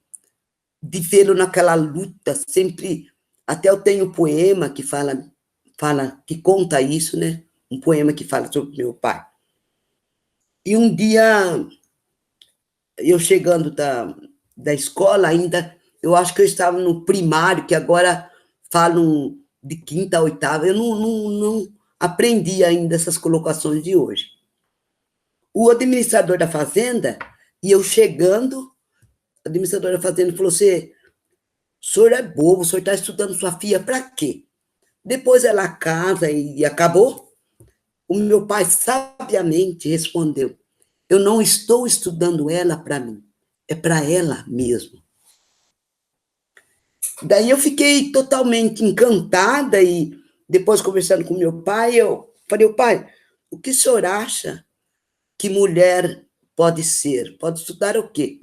vê-lo naquela luta, sempre. Até eu tenho um poema que que conta isso, né? Um poema que fala sobre meu pai. E um dia, eu chegando da escola ainda, eu acho que eu estava no primário, que agora falam de quinta a oitava, eu não aprendi ainda essas colocações de hoje. O administrador da fazenda, e eu chegando, o administrador da fazenda falou assim, o senhor é bobo, o senhor está estudando sua filha para quê? Depois ela casa e acabou. O meu pai sabiamente respondeu, eu não estou estudando ela para mim, é para ela mesmo. Daí eu fiquei totalmente encantada e depois conversando com meu pai, eu falei, pai, o que o senhor acha que mulher pode ser? Pode estudar o quê?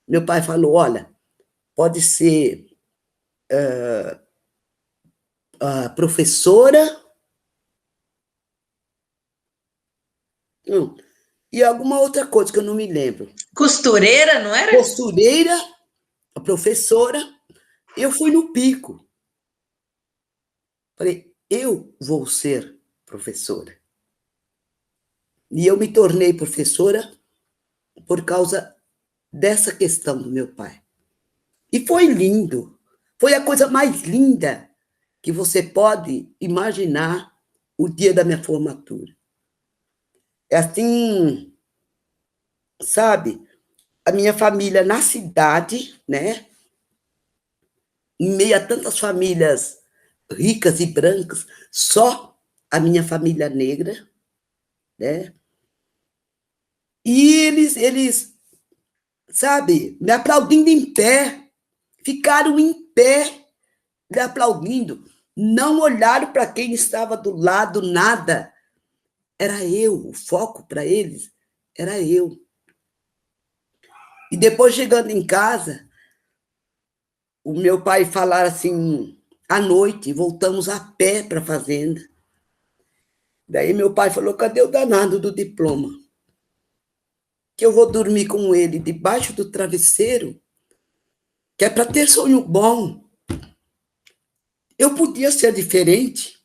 Meu pai falou, olha, pode ser professora, e alguma outra coisa que eu não me lembro. Costureira, não era? Costureira a professora, eu fui no pico. Falei, eu vou ser professora. E eu me tornei professora por causa dessa questão do meu pai. E foi lindo. Foi a coisa mais linda que você pode imaginar o dia da minha formatura. É assim, sabe? A minha família na cidade, né? Em meio a tantas famílias ricas e brancas, só a minha família negra, né? E eles, sabe, me aplaudindo em pé, ficaram em pé, me aplaudindo, não olharam para quem estava do lado, nada. Era eu, o foco para eles era eu. E depois, chegando em casa, o meu pai falar assim, à noite, voltamos a pé para a fazenda. Daí meu pai falou, cadê o danado do diploma? Que eu vou dormir com ele debaixo do travesseiro, que é para ter sonho bom. Eu podia ser diferente?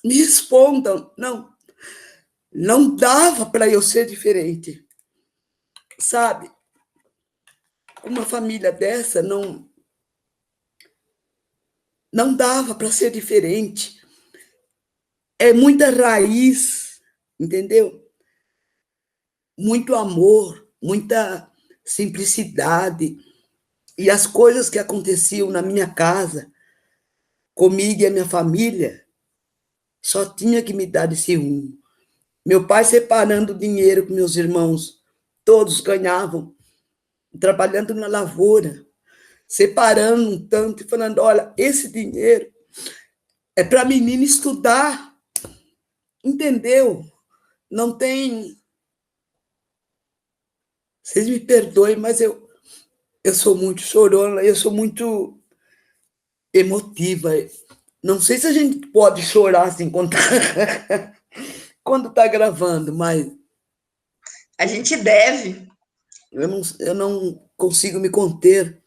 Me respondam. Não, não dava para eu ser diferente. Sabe? Uma família dessa não dava para ser diferente. É muita raiz, entendeu? Muito amor, muita simplicidade. E as coisas que aconteciam na minha casa, comigo e a minha família, só tinha que me dar esse rumo. Meu pai separando dinheiro com meus irmãos, todos ganhavam, trabalhando na lavoura, separando um tanto e falando, olha, esse dinheiro é para a menina estudar, entendeu? Não tem... Vocês me perdoem, mas eu sou muito chorona, eu sou muito emotiva. Não sei se a gente pode chorar assim quando tá gravando, mas A gente deve. eu não consigo me conter.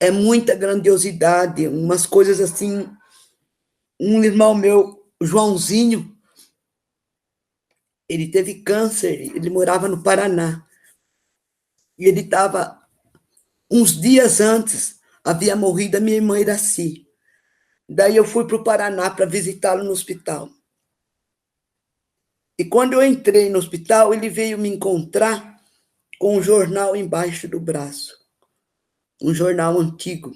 É muita grandiosidade, umas coisas assim. Um irmão meu, Joãozinho, ele teve câncer, ele morava no Paraná. E ele estava, uns dias antes, havia morrido a minha irmã Iraci. Daí eu fui para o Paraná para visitá-lo no hospital. E quando eu entrei no hospital, ele veio me encontrar com um jornal embaixo do braço. Um jornal antigo,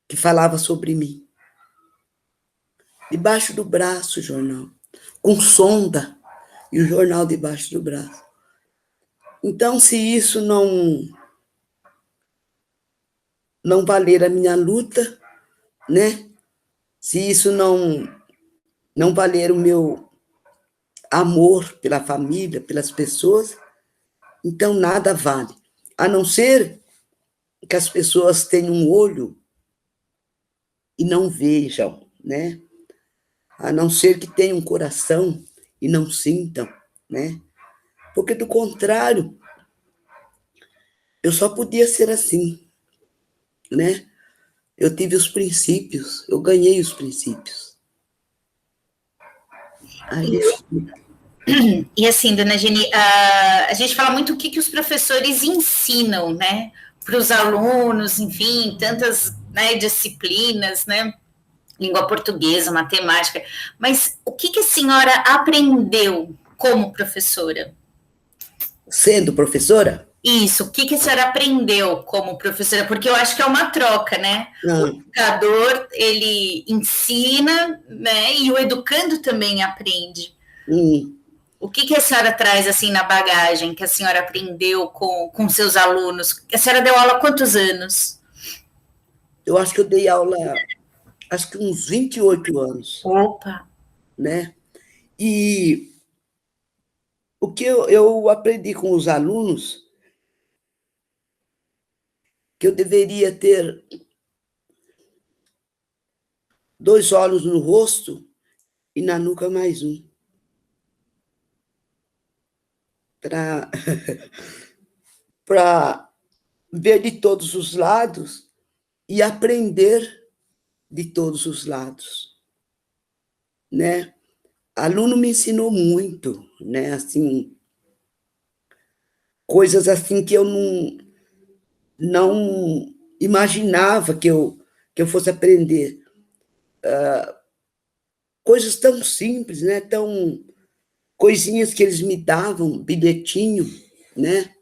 que falava sobre mim. Debaixo do braço o jornal, com sonda, e o jornal debaixo do braço. Então, se isso não valer a minha luta, né? Se isso não valer o meu amor pela família, pelas pessoas, então nada vale. A não ser que as pessoas tenham um olho e não vejam, né? A não ser que tenham um coração e não sintam, né? Porque, do contrário, eu só podia ser assim, né? Eu tive os princípios, eu ganhei os princípios. Aí, e assim, dona Geni, a gente fala muito o que os professores ensinam, né? Para os alunos, enfim, tantas, né, disciplinas, né? Língua portuguesa, matemática. Mas o que a senhora aprendeu como professora? sendo professora? Isso, o que a senhora aprendeu como professora? Porque eu acho que é uma troca, né? O Não. educador, ele ensina, né? E o educando também aprende. O que a senhora traz, assim, na bagagem, que a senhora aprendeu com seus alunos? A senhora deu aula há quantos anos? Eu acho que eu dei aula, acho que uns 28 anos. Opa! Né? E o que eu aprendi com os alunos, que eu deveria ter 2 olhos no rosto e na nuca mais um. Para ver de todos os lados e aprender de todos os lados, né? Aluno me ensinou muito, né? Assim, coisas assim que eu não imaginava que eu fosse aprender. Coisas tão simples, né? Tão coisinhas que eles me davam, bilhetinho, né?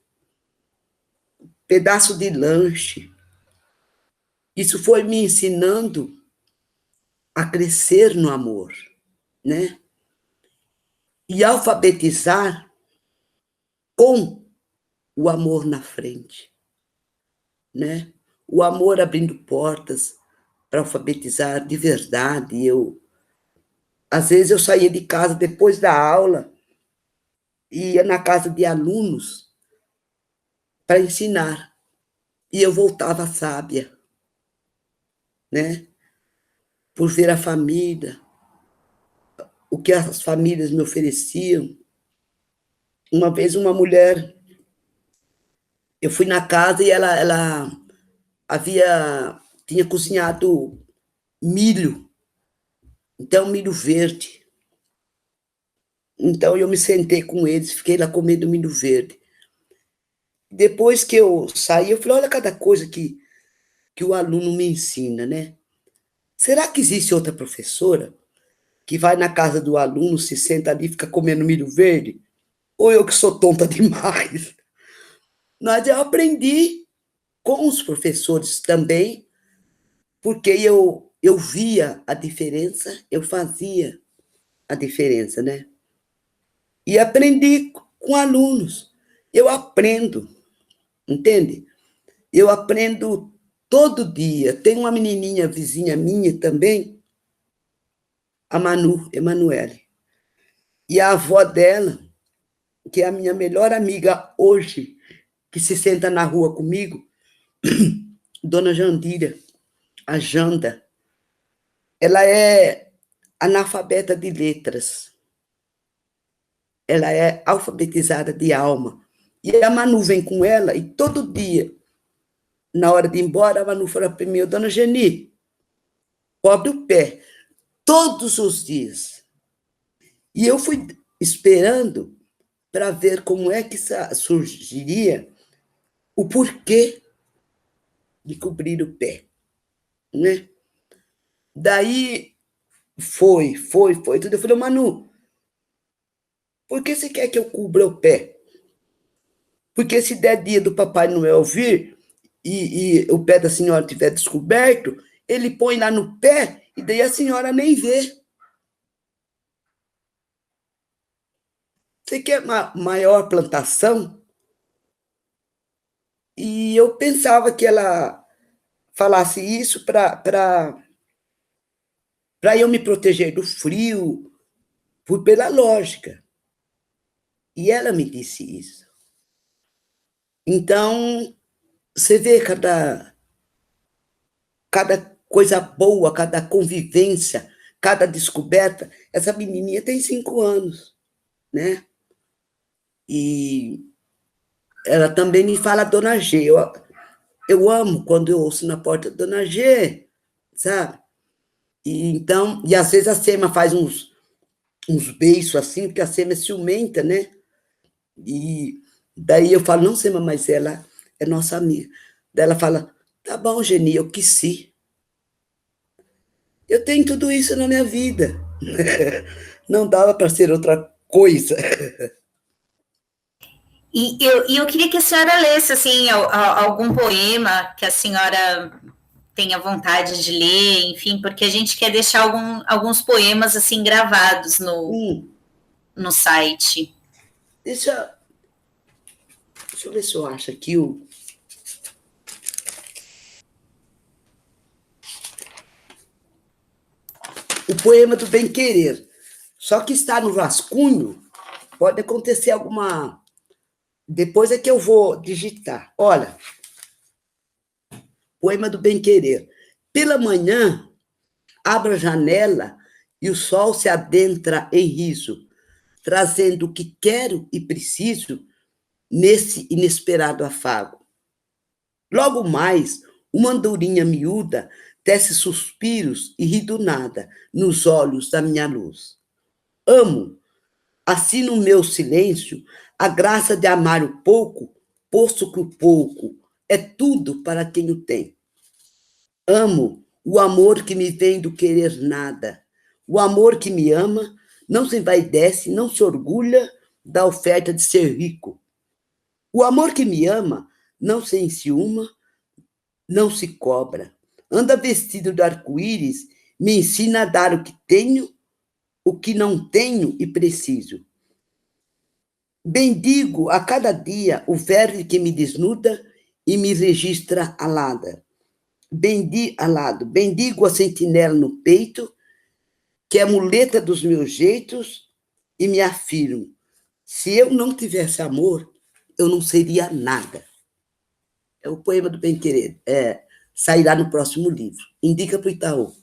Pedaço de lanche. Isso foi me ensinando a crescer no amor, né? E alfabetizar com o amor na frente, né? O amor abrindo portas para alfabetizar de verdade. Às vezes eu saía de casa depois da aula e ia na casa de alunos para ensinar. E eu voltava sábia, né? Por ver a família, o que as famílias me ofereciam. Uma vez uma mulher, eu fui na casa e ela tinha cozinhado milho, então milho verde. Então eu me sentei com eles, fiquei lá comendo milho verde. Depois que eu saí, eu falei, olha cada coisa que o aluno me ensina, né? Será que existe outra professora que vai na casa do aluno, se senta ali e fica comendo milho verde? Ou eu que sou tonta demais? Mas eu aprendi com os professores também, porque eu via a diferença, eu fazia a diferença, né? E aprendi com alunos. Eu aprendo, entende? Eu aprendo todo dia. Tem uma menininha vizinha minha também, a Manu, Emanuele. E a avó dela, que é a minha melhor amiga hoje, que se senta na rua comigo, Dona Jandira, a Janda, ela é analfabeta de letras. Ela é alfabetizada de alma. E a Manu vem com ela e todo dia, na hora de ir embora, a Manu fala para mim, Dona Geni, cobre o pé, todos os dias. E eu fui esperando para ver como é que surgiria o porquê de cobrir o pé, né? Daí foi. Tudo. Eu falei, Manu, por que você quer que eu cubra o pé? Porque se der dia do Papai Noel vir e o pé da senhora estiver descoberto, ele põe lá no pé e daí a senhora nem vê. Você quer uma maior plantação? E eu pensava que ela falasse isso para eu me proteger do frio, pela lógica. E ela me disse isso. Então, você vê cada coisa boa, cada convivência, cada descoberta. Essa menininha tem 5 anos, né? E ela também me fala Dona G. Eu amo quando eu ouço na porta Dona G, sabe? E às vezes a Sema faz uns beiços assim, porque a Sema é ciumenta, né? E daí eu falo, não, Sema, mas ela é nossa amiga. Daí ela fala, tá bom, Geni, eu quis sim. Eu tenho tudo isso na minha vida. Não dava para ser outra coisa. E eu queria que a senhora lesse assim, algum poema que a senhora tenha vontade de ler, enfim, porque a gente quer deixar alguns poemas assim gravados no site. Deixa eu ver se eu acho aqui o poema do Bem Querer. Só que está no rascunho, pode acontecer alguma. Depois é que eu vou digitar. Olha, poema do Bem Querer. Pela manhã, abro a janela e o sol se adentra em riso, trazendo o que quero e preciso nesse inesperado afago. Logo mais, uma andorinha miúda tece suspiros e ri do nada nos olhos da minha luz. Amo, assim no meu silêncio, a graça de amar o pouco, posto que o pouco é tudo para quem o tem. Amo o amor que me vem do querer nada. O amor que me ama não se envaidece, não se orgulha da oferta de ser rico. O amor que me ama não se enciuma, não se cobra. Anda vestido de arco-íris, me ensina a dar o que tenho, o que não tenho e preciso. Bendigo a cada dia o verme que me desnuda e me registra alada. Bendigo a sentinela no peito, que é a muleta dos meus jeitos, e me afirmo: se eu não tivesse amor, eu não seria nada. É o poema do Bem-Querer. Sairá no próximo livro. Indica para o Itaú.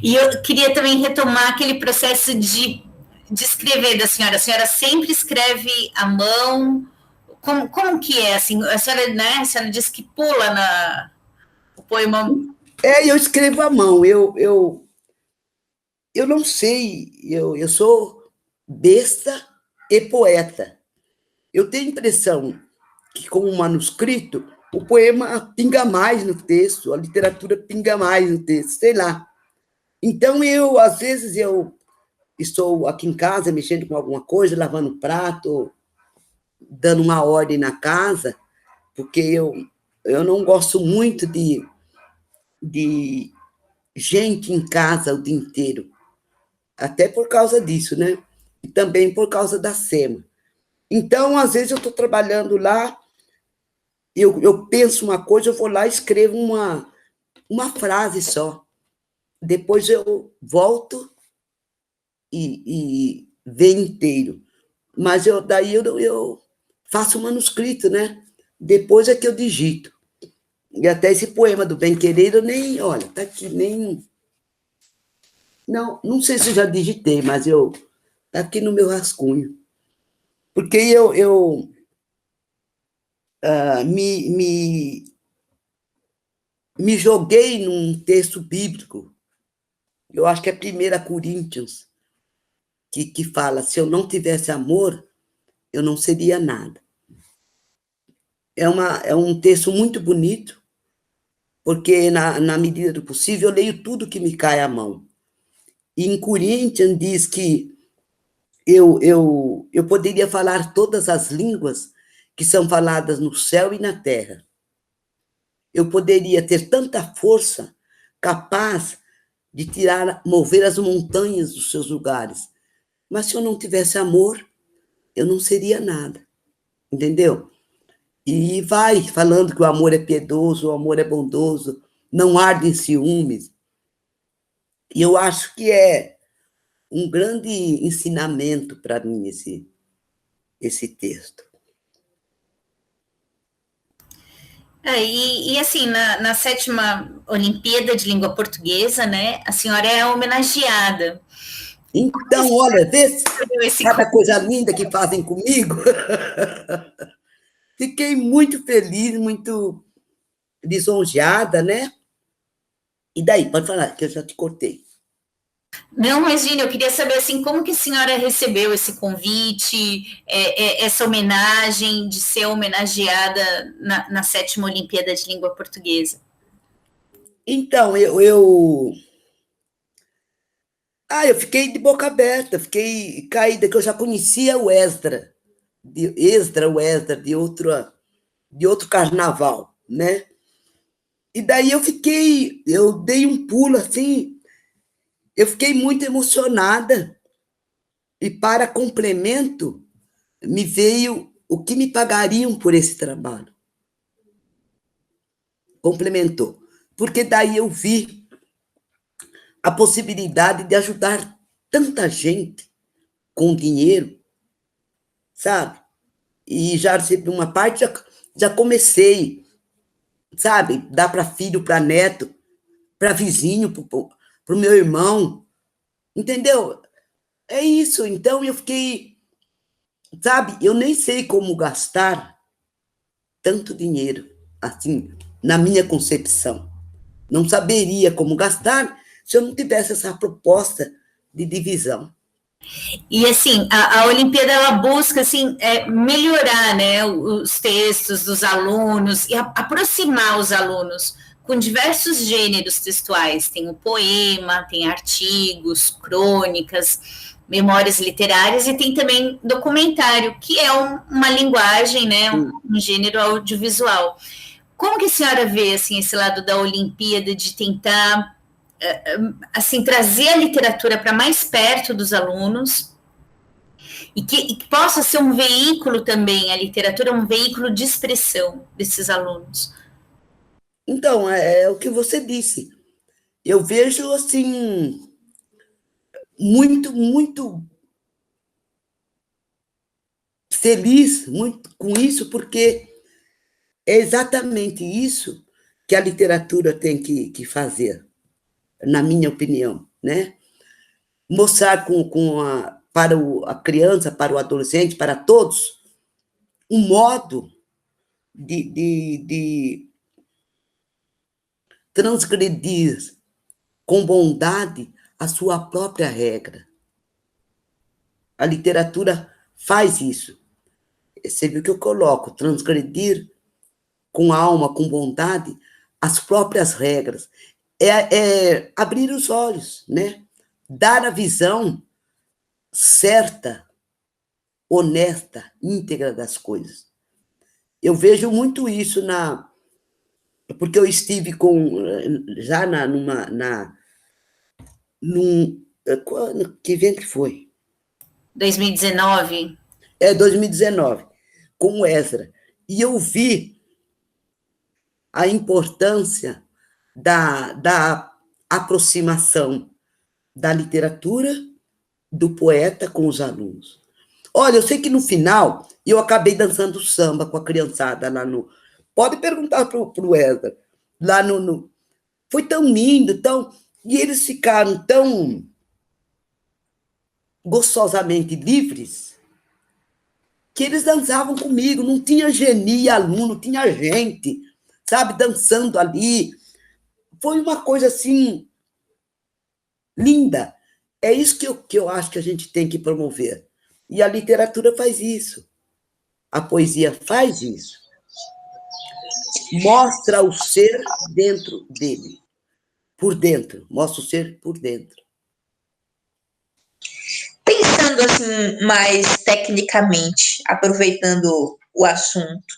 E eu queria também retomar aquele processo de escrever da senhora. A senhora sempre escreve à mão? Como que é? Assim, a senhora, né, a senhora diz que pula o poema. Eu escrevo à mão. Eu não sei. Eu sou besta e poeta. Eu tenho a impressão que, com o manuscrito, o poema pinga mais no texto, a literatura pinga mais no texto, sei lá. Então, às vezes, eu estou aqui em casa mexendo com alguma coisa, lavando prato, dando uma ordem na casa, porque eu não gosto muito de gente em casa o dia inteiro, até por causa disso, né? E também por causa da SEMA. Então, às vezes, eu estou trabalhando lá, eu penso uma coisa, eu vou lá e escrevo uma frase só. Depois eu volto e ver inteiro. Mas daí eu faço um manuscrito, né? Depois é que eu digito. E até esse poema do Bem-Querer, eu nem, olha, tá aqui, nem... Não sei se eu já digitei, mas tá aqui no meu rascunho. Porque eu me joguei num texto bíblico, eu acho que é 1 Coríntios, que fala: se eu não tivesse amor, eu não seria nada. É um texto muito bonito, porque, na medida do possível, eu leio tudo que me cai à mão. E em Coríntios diz que eu poderia falar todas as línguas que são faladas no céu e na terra. Eu poderia ter tanta força, capaz de mover as montanhas dos seus lugares. Mas se eu não tivesse amor, eu não seria nada. Entendeu? E vai falando que o amor é piedoso, o amor é bondoso, não arde em ciúmes. E eu acho que é um grande ensinamento para mim esse texto. E assim, na 7ª Olimpíada de Língua Portuguesa, né, a senhora é homenageada. Então, olha, vê cada coisa linda que fazem comigo. Fiquei muito feliz, muito lisonjeada, né? E daí, pode falar, que eu já te cortei. Não, imagina, eu queria saber assim, como que a senhora recebeu esse convite, essa homenagem de ser homenageada na 7ª Olimpíada de Língua Portuguesa? Então, eu fiquei de boca aberta, fiquei caída, que eu já conhecia o Esdra, de outro carnaval, né? E daí eu dei um pulo assim, eu fiquei muito emocionada. E para complemento, me veio o que me pagariam por esse trabalho. Complementou. Porque daí eu vi a possibilidade de ajudar tanta gente com dinheiro, sabe? E já recebi uma parte, já comecei, sabe? Dar para filho, para neto, para vizinho, para o meu irmão, entendeu? É isso. Então eu fiquei, sabe? Eu nem sei como gastar tanto dinheiro, assim, na minha concepção. Não saberia como gastar se eu não tivesse essa proposta de divisão. E assim, a Olimpíada ela busca assim melhorar, né, os textos dos alunos e aproximar os alunos com diversos gêneros textuais. Tem o poema, tem artigos, crônicas, memórias literárias e tem também documentário, que é uma linguagem, né, um gênero audiovisual. Como que a senhora vê assim esse lado da Olimpíada de tentar assim trazer a literatura para mais perto dos alunos e que possa ser um veículo também, a literatura é um veículo de expressão desses alunos? Então, é o que você disse. Eu vejo, assim, muito feliz muito com isso, porque é exatamente isso que a literatura tem que fazer, na minha opinião, né? Mostrar para a criança, para o adolescente, para todos, um modo de transgredir com bondade a sua própria regra. A literatura faz isso. Você viu que eu coloco, transgredir com alma, com bondade, as próprias regras. É abrir os olhos, né? Dar a visão certa, honesta, íntegra das coisas. Eu vejo muito isso porque eu estive já que evento que foi? 2019? 2019, com o Ezra. E eu vi a importância da aproximação da literatura, do poeta com os alunos. Olha, eu sei que no final eu acabei dançando samba com a criançada lá no. Pode perguntar para o Ezra. Lá no. Foi tão lindo, tão. E eles ficaram tão gostosamente livres que eles dançavam comigo. Não tinha genie, aluno, tinha gente, sabe, dançando ali. Foi uma coisa assim linda. É isso que eu acho que a gente tem que promover. E a literatura faz isso. A poesia faz isso. Mostra o ser dentro dele. Por dentro. Mostra o ser por dentro. Pensando assim mais tecnicamente, aproveitando o assunto,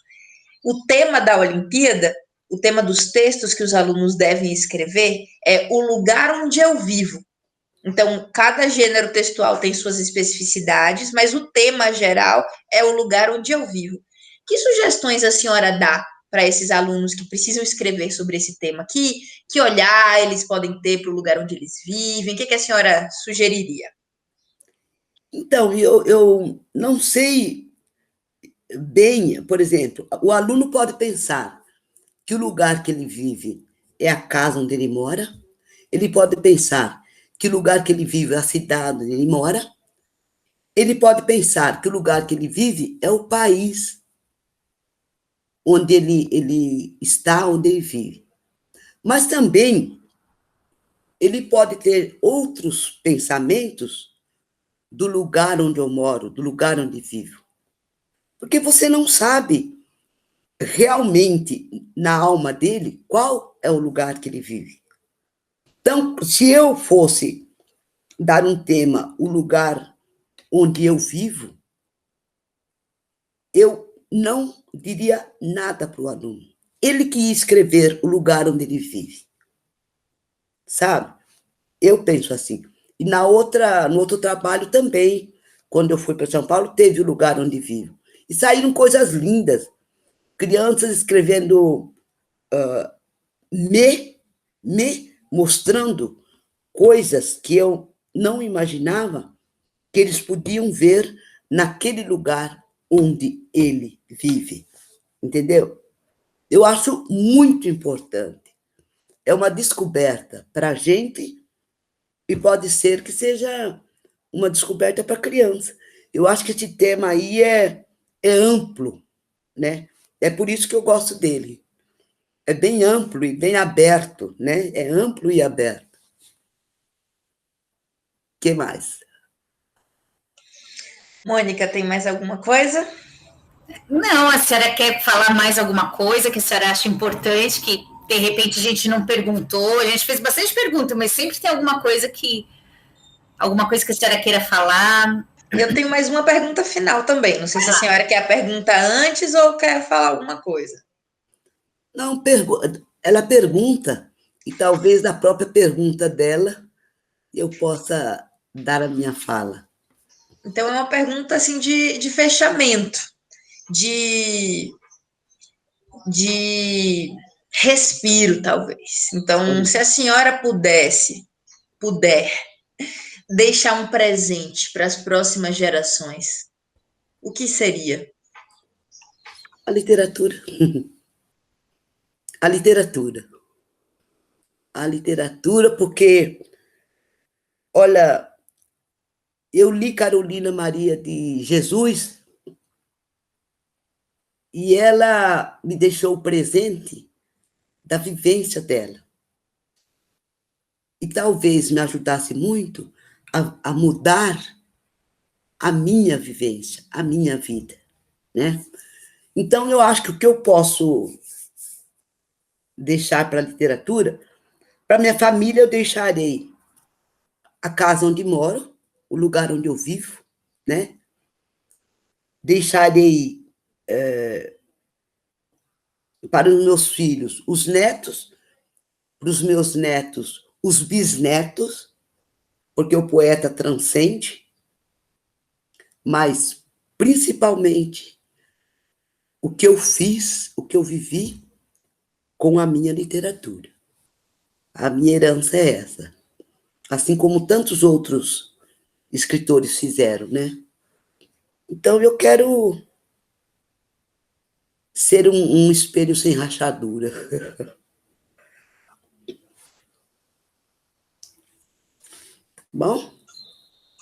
o tema da Olimpíada, o tema dos textos que os alunos devem escrever é o lugar onde eu vivo. Então, cada gênero textual tem suas especificidades, mas o tema geral é o lugar onde eu vivo. Que sugestões a senhora dá para esses alunos que precisam escrever sobre esse tema? Que olhar eles podem ter para o lugar onde eles vivem? O que a senhora sugeriria? Então, eu não sei bem, por exemplo, o aluno pode pensar que o lugar que ele vive é a casa onde ele mora, ele pode pensar que o lugar que ele vive é a cidade onde ele mora, ele pode pensar que o lugar que ele vive é o país onde ele está, onde ele vive. Mas também ele pode ter outros pensamentos do lugar onde eu moro, do lugar onde vivo. Porque você não sabe realmente, na alma dele, qual é o lugar que ele vive. Então, se eu fosse dar um tema, o lugar onde eu vivo, eu não diria nada para o aluno. Ele que ia escrever o lugar onde ele vive. Sabe? Eu penso assim. E no outro trabalho também, quando eu fui para São Paulo, teve o lugar onde vivo. E saíram coisas lindas. Crianças escrevendo me mostrando coisas que eu não imaginava que eles podiam ver naquele lugar onde ele vive. Entendeu? Eu acho muito importante. É uma descoberta para a gente e pode ser que seja uma descoberta para a criança. Eu acho que esse tema aí é amplo, né? É por isso que eu gosto dele. É bem amplo e bem aberto, né? É amplo e aberto. O que mais? Mônica, tem mais alguma coisa? Não, a senhora quer falar mais alguma coisa que a senhora acha importante, que de repente a gente não perguntou? A gente fez bastante pergunta, mas sempre tem alguma coisa que a senhora queira falar. Eu tenho mais uma pergunta final também. Não sei se a senhora quer a pergunta antes ou quer falar alguma coisa. Não, ela pergunta, e talvez da própria pergunta dela eu possa dar a minha fala. Então, é uma pergunta assim de fechamento, de respiro, talvez. Então, se a senhora puder deixar um presente para as próximas gerações, o que seria? A literatura. A literatura. A literatura, porque, olha, eu li Carolina Maria de Jesus e ela me deixou o presente da vivência dela. E talvez me ajudasse muito a mudar a minha vivência, a minha vida, né? Então, eu acho que o que eu posso deixar para a literatura, para minha família, eu deixarei a casa onde moro, o lugar onde eu vivo, né? Deixarei para os meus filhos os netos, para os meus netos os bisnetos, porque o poeta transcende, mas principalmente o que eu fiz, o que eu vivi com a minha literatura. A minha herança é essa. Assim como tantos outros escritores fizeram, né? Então, eu quero ser um espelho sem rachadura. Bom?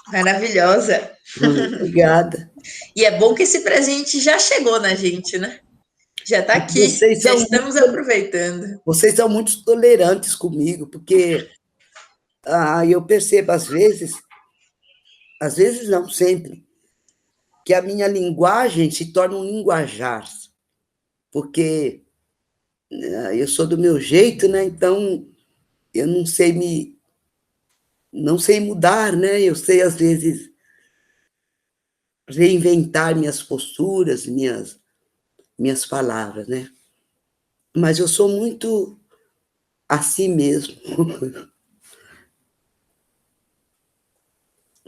Maravilhosa. Obrigada. E é bom que esse presente já chegou na gente, né? Já está aqui, já estamos aproveitando. Vocês são muito tolerantes comigo, porque eu percebo às vezes não sempre, que a minha linguagem se torna um linguajar, porque eu sou do meu jeito, né? Então eu não sei mudar, né? Eu sei às vezes reinventar minhas posturas, minhas palavras, né? Mas eu sou muito assim mesmo.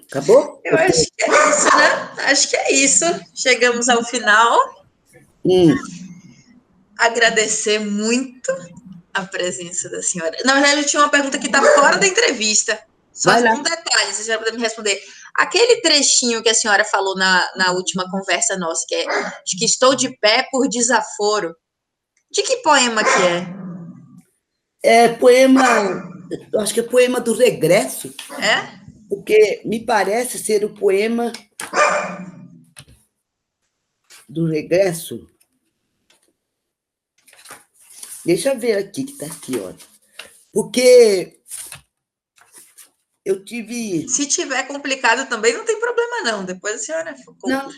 Acabou? Eu acho que é isso, né? Acho que é isso. Chegamos ao final. Agradecer muito a presença da senhora. Na verdade, eu tinha uma pergunta que está fora da entrevista. Só um detalhe, se a senhora puder me responder. Aquele trechinho que a senhora falou na última conversa nossa, que é de que estou de pé por desaforo. De que poema que é? É poema, eu acho que é poema do Regresso. É? Porque me parece ser o poema do Regresso. Deixa eu ver aqui, que está aqui, olha. Porque eu tive... Se tiver complicado também, não tem problema, não. Depois a senhora... Não.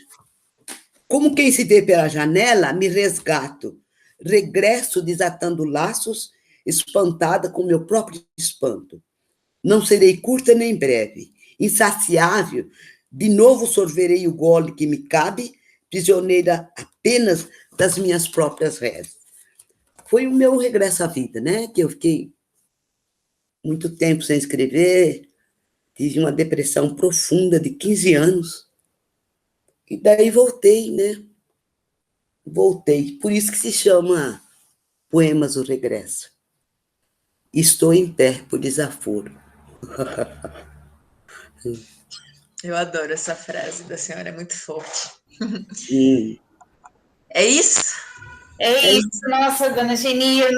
Como quem se vê pela janela, me resgato. Regresso desatando laços, espantada com meu próprio espanto. Não serei curta nem breve. Insaciável, de novo sorverei o gole que me cabe, prisioneira apenas das minhas próprias rezas. Foi o meu regresso à vida, né? Que eu fiquei muito tempo sem escrever, tive uma depressão profunda de 15 anos, e daí voltei, né? Voltei. Por isso que se chama Poemas do Regresso. Estou em pé por desaforo. Eu adoro essa frase da senhora, é muito forte. É isso? É isso. Nossa, dona Geni, eu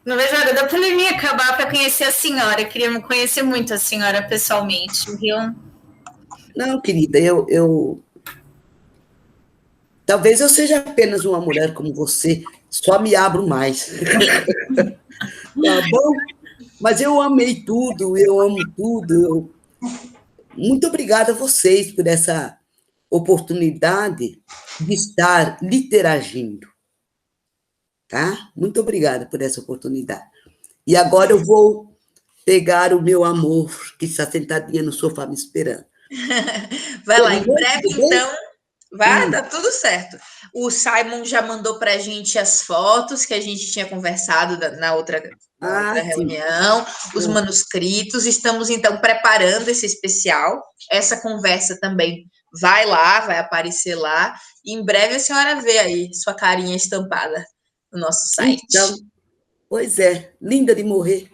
não vejo a hora da pandemia acabar para conhecer a senhora. Eu queria conhecer muito a senhora pessoalmente, viu? Não, querida, eu Talvez eu seja apenas uma mulher como você, só me abro mais. Tá bom? Mas eu amei tudo, eu amo tudo. Muito obrigada a vocês por essa oportunidade de estar literagindo, tá? Muito obrigada por essa oportunidade. E agora eu vou pegar o meu amor, que está sentadinha no sofá me esperando. Vai lá, em breve, então, vai dar tudo certo. O Simon já mandou para a gente as fotos que a gente tinha conversado na outra reunião, os manuscritos. Estamos, então, preparando esse especial. Essa conversa também vai lá, vai aparecer lá. E em breve a senhora vê aí sua carinha estampada no nosso site. Então, pois é, linda de morrer.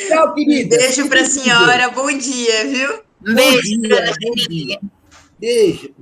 Tchau, querida. Beijo para a senhora, bom dia, viu? Beijo, Ana Querida. Beijo.